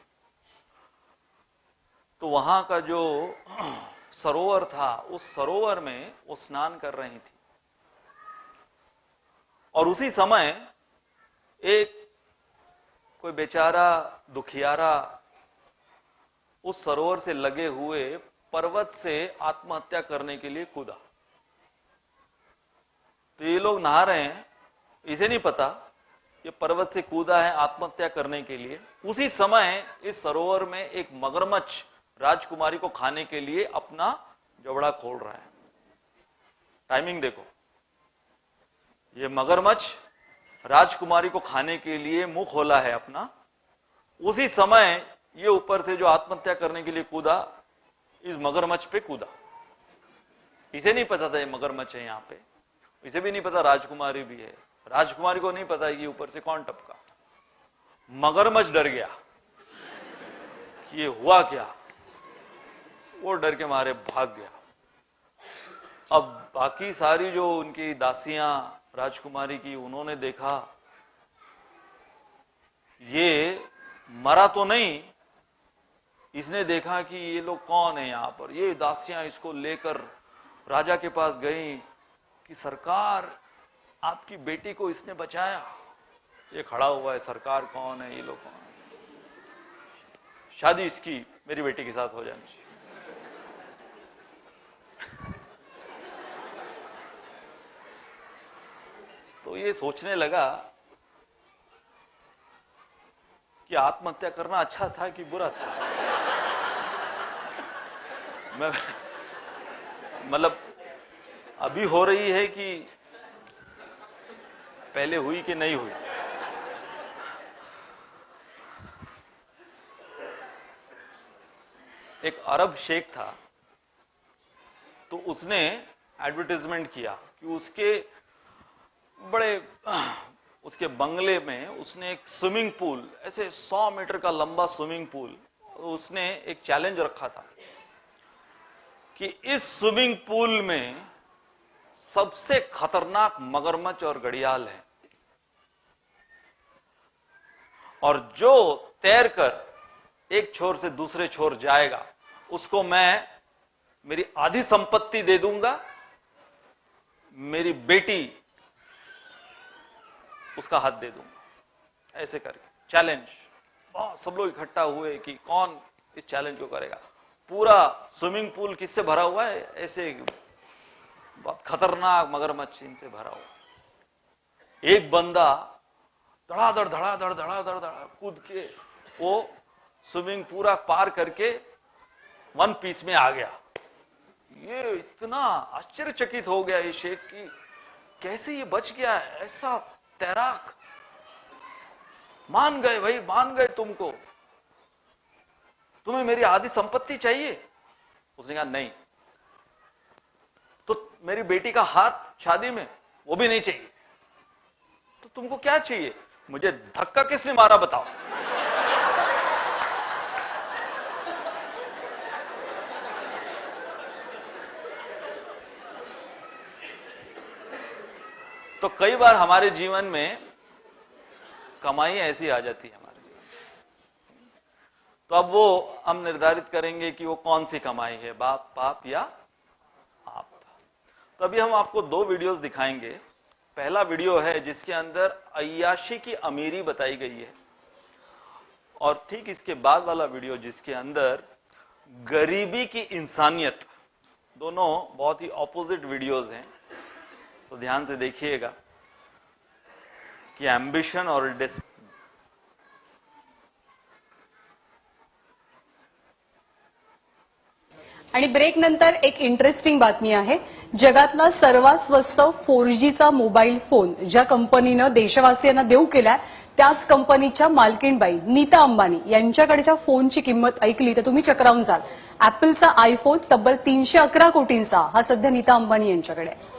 तो वहां का जो सरोवर था, उस सरोवर में वो स्नान कर रही थी। और उसी समय एक कोई बेचारा दुखियारा उस सरोवर से लगे हुए पर्वत से आत्महत्या करने के लिए कूदा। तो ये लोग नहा रहे हैं, इसे नहीं पता ये पर्वत से कूदा है आत्महत्या करने के लिए। उसी समय इस सरोवर में एक मगरमच्छ राजकुमारी को खाने के लिए अपना जबड़ा खोल रहा है। टाइमिंग देखो, ये मगरमच्छ राजकुमारी को खाने के लिए मुंह खोला है अपना, उसी समय ये ऊपर से जो आत्महत्या करने के लिए कूदा, इस मगरमच्छ पे कूदा। इसे नहीं पता था ये मगरमच्छ है यहाँ पे, इसे भी नहीं पता राजकुमारी भी है। राजकुमारी को नहीं पता कि ऊपर से कौन टपका। मगरमच्छ डर गया कि ये हुआ क्या, वो डर के मारे भाग गया। अब बाकी सारी जो उनकी दासियां राजकुमारी की, उन्होंने देखा ये मरा तो नहीं। इसने देखा कि ये लोग कौन है यहाँ पर। ये दासियां इसको लेकर राजा के पास गई कि सरकार आपकी बेटी को इसने बचाया। ये खड़ा हुआ है, सरकार कौन है, ये लोग कौन है, शादी इसकी मेरी बेटी के साथ हो जानी चाहिए। तो ये सोचने लगा कि आत्महत्या करना अच्छा था कि बुरा था। मैं मतलब अभी हो रही है कि पहले हुई कि नहीं हुई। एक अरब शेख था, तो उसने एडवर्टाइजमेंट किया कि उसके बड़े उसके बंगले में उसने एक स्विमिंग पूल, ऐसे 100 मीटर का लंबा स्विमिंग पूल, उसने एक चैलेंज रखा था कि इस स्विमिंग पूल में सबसे खतरनाक मगरमच्छ और घड़ियाल है, और जो तैरकर एक छोर से दूसरे छोर जाएगा उसको मैं मेरी आधी संपत्ति दे दूंगा, मेरी बेटी उसका हाथ दे दूंगा। ऐसे करके चैलेंज, बहुत सब लोग इकट्ठा हुए कि कौन इस चैलेंज को करेगा। पूरा स्विमिंग पूल किससे भरा हुआ है? ऐसे बहुत खतरनाक मगरमच्छ इनसे भरा हुआ। एक बंदा धड़ाधड़ धड़ाधड़ धड़ाधड़ धड़ा कूद के वो स्विमिंग पूरा पार करके वन पीस में आ गया। ये इतना आश्चर्यचकित हो गया ये शेख की कैसे ये बच गया, ऐसा तैराक। मान गए भाई, मान गए तुमको, तुम्हें मेरी आधी संपत्ति चाहिए? उसने कहा नहीं। तो मेरी बेटी का हाथ शादी में, वो भी नहीं चाहिए। तो तुमको क्या चाहिए? मुझे धक्का किसने मारा बताओ। तो कई बार हमारे जीवन में कमाई ऐसी आ जाती है हमारे जीवन में। तो अब वो हम निर्धारित करेंगे कि वो कौन सी कमाई है, बाप पाप या आप। तो अभी हम आपको 2 वीडियोस दिखाएंगे। पहला वीडियो है जिसके अंदर अय्याशी की अमीरी बताई गई है, और ठीक इसके बाद वाला वीडियो जिसके अंदर गरीबी की इंसानियत। दोनों बहुत ही ऑपोजिट वीडियोस हैं, तो ध्यान से देखिएगा कि एम्बिशन और आणि ब्रेक नंतर एक इंटरेस्टिंग बातमी आहे। जगातला सर्वात स्वस्त 4G चा मोबाईल फोन ज्या कंपनीनं देशवासियांना देऊ केलाय त्याच कंपनीच्या मालकीणबाई नीता अंबानी यांच्याकडच्या फोनची किंमत ऐकली तर तुम्ही चक्रावून जाल। ऍपलचा आयफोन तब्बल 311 कोटींचा हा सध्या नीता अंबानी यांच्याकडे आहे।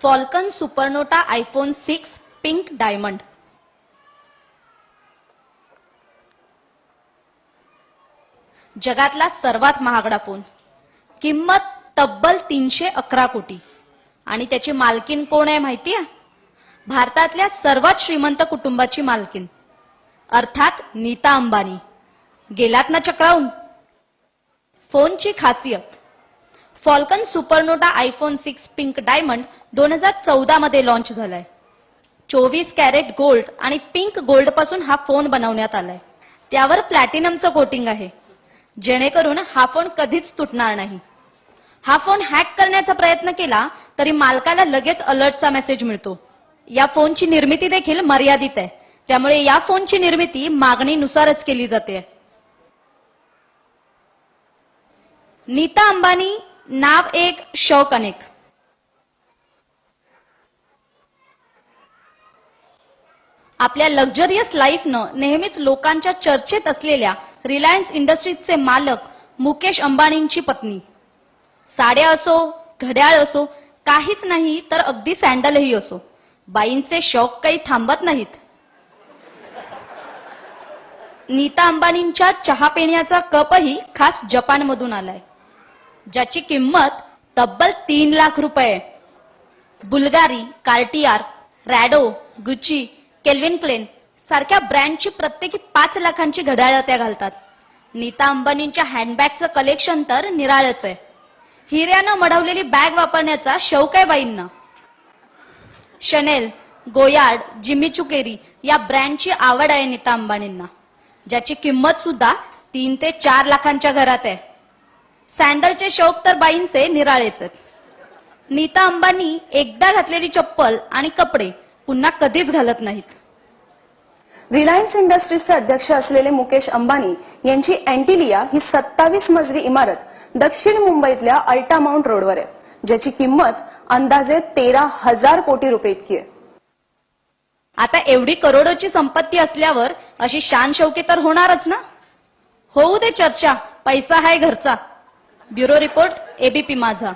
Falcon Supernova iPhone 6 pink diamond. जगातला सर्वात महागडा फोन, किंमत तब्बल 311 कोटी, आणि त्याची मालकीन कोण आहे माहितीये? भारतातल्या सर्वात श्रीमंत कुटुंबाची मालकीन, अर्थात नीता अंबानी। गेलात ना चक्रावून? फोनची खासियत, Falcon Supernova iPhone 6 pink diamond 2014 मध्ये लॉन्च झालाय। 24 कॅरेट गोल्ड आणि पिंक गोल्ड पासून हा फोन बनवण्यात आलाय। त्यावर प्लॅटिनमचं कोटिंग आहे, जेणेकरून हा फोन कधीच तुटणार नाही। हा फोन हॅक करण्याचा प्रयत्न केला तरी मालकाला लगेच अलर्टचा मेसेज मिळतो। या फोनची निर्मिती देखील मर्यादित आहे, त्यामुळे या फोनची निर्मिती मागणीनुसारच केली जाते। नीता अंबानी नाव एक, शौक अनेक। आपल्या लक्झरियस लाईफनं नेहमीच लोकांच्या चर्चेत असलेल्या रिलायन्स इंडस्ट्रीजचे मालक मुकेश अंबानींची पत्नी। साड्या असो, घड्याळ असो, काहीच नाही तर अगदी सँडलही असो, बाईंचे शौक काही थांबत नाहीत। नीता अंबानींच्या चहा पिण्याचा कपही खास जपानमधून आलाय, ज्याची किंमत तब्बल 3 लाख रुपये। Bulgari, Cartier, Rado, Gucci, Calvin Klein सारख्या ब्रँडची प्रत्येकी 5 लाखांची घड्याळं त्या घालतात। नीता अंबानींच्या हँडबॅगचं कलेक्शन तर निराळच आहे। हिऱ्यानं मढवलेली बॅग वापरण्याचा शौक आहे बाईंना। शनेल, गोयार्ड, जिमी चुकेरी या ब्रँडची आवड आहे नीता अंबानींना, ज्याची किंमत सुद्धा 3 ते 4 लाखांच्या घरात आहे। सँडलचे शौक तर बाईंचे निराळेच आहेत। नीता अंबानी एकदा घातलेली चप्पल आणि कपडे पुन्हा कधीच घालत नाहीत। रिलायन्स इंडस्ट्रीजचे अध्यक्ष असलेले मुकेश अंबानी यांची अँटिलिया ही 27 मजली इमारत दक्षिण मुंबईतल्या अल्टा माउंट रोडवर आहे, ज्याची किंमत अंदाजे 13,000 कोटी रुपये इतकी आहे। आता एवढी करोडोची संपत्ती असल्यावर अशी शान शौकी तर होणारच ना। होऊ दे चर्चा, पैसा आहे घरचा। ब्युरो रिपोर्ट, एबीपी माझा।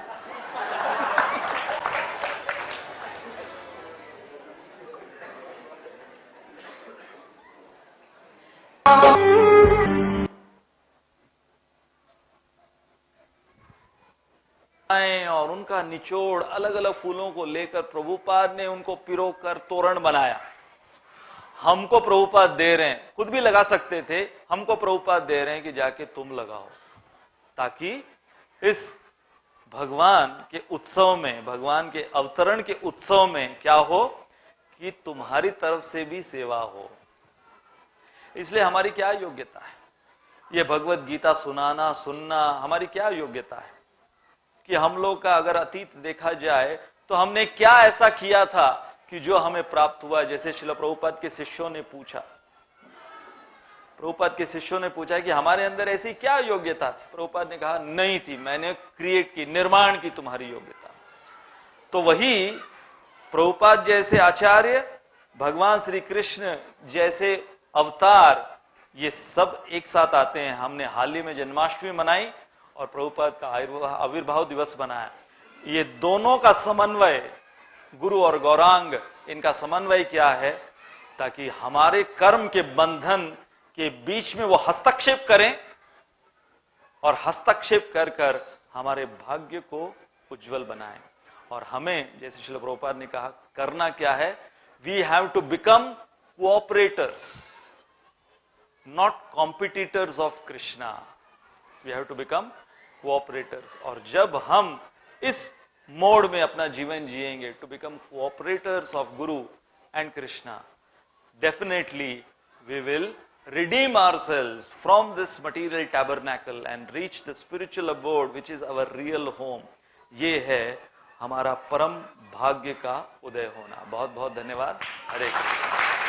निचोड़ अलग अलग फूलों को लेकर प्रभुपाद ने उनको पिरोकर तोरण बनाया। हमको प्रभुपाद दे रहे हैं, खुद भी लगा सकते थे, हमको प्रभुपाद दे रहे हैं कि जाके तुम लगाओ, ताकि इस भगवान के उत्सव में, भगवान के अवतरण के उत्सव में क्या हो कि तुम्हारी तरफ से भी सेवा हो। इसलिए हमारी क्या योग्यता है? ये भगवत गीता सुनाना, सुनना, हमारी क्या योग्यता है? कि हम लोग का अगर अतीत देखा जाए तो हमने क्या ऐसा किया था कि जो हमें प्राप्त हुआ। जैसे श्रील प्रभुपाद के शिष्यों ने पूछा, प्रभुपाद के शिष्यों ने पूछा कि हमारे अंदर ऐसी क्या योग्यता थी? प्रभुपाद ने कहा नहीं थी, मैंने क्रिएट की, निर्माण की तुम्हारी योग्यता। तो वही प्रभुपाद जैसे आचार्य, भगवान श्री कृष्ण जैसे अवतार, ये सब एक साथ आते हैं। हमने हाल ही में जन्माष्टमी मनाई और प्रभुपाद का आविर्भाव दिवस बनाया। ये दोनों का समन्वय, गुरु और गौरांग, इनका समन्वय क्या है? ताकि हमारे कर्म के बंधन के बीच में वो हस्तक्षेप करें और हस्तक्षेप कर कर हमारे भाग्य को उज्जवल बनाएं। और हमें, जैसे श्रील प्रभुपाद ने कहा, करना क्या है? We have to become cooperators, not competitors of Krishna. We have to become cooperators. और जब हम इस मोड में अपना जीवन जिएंगे, to become cooperators of Guru and Krishna, definitely we will redeem ourselves from this material tabernacle and reach the spiritual abode which is our real home। ये है हमारा परम भाग्य का उदय होना। बहुत बहुत धन्यवाद। हरे कृष्ण।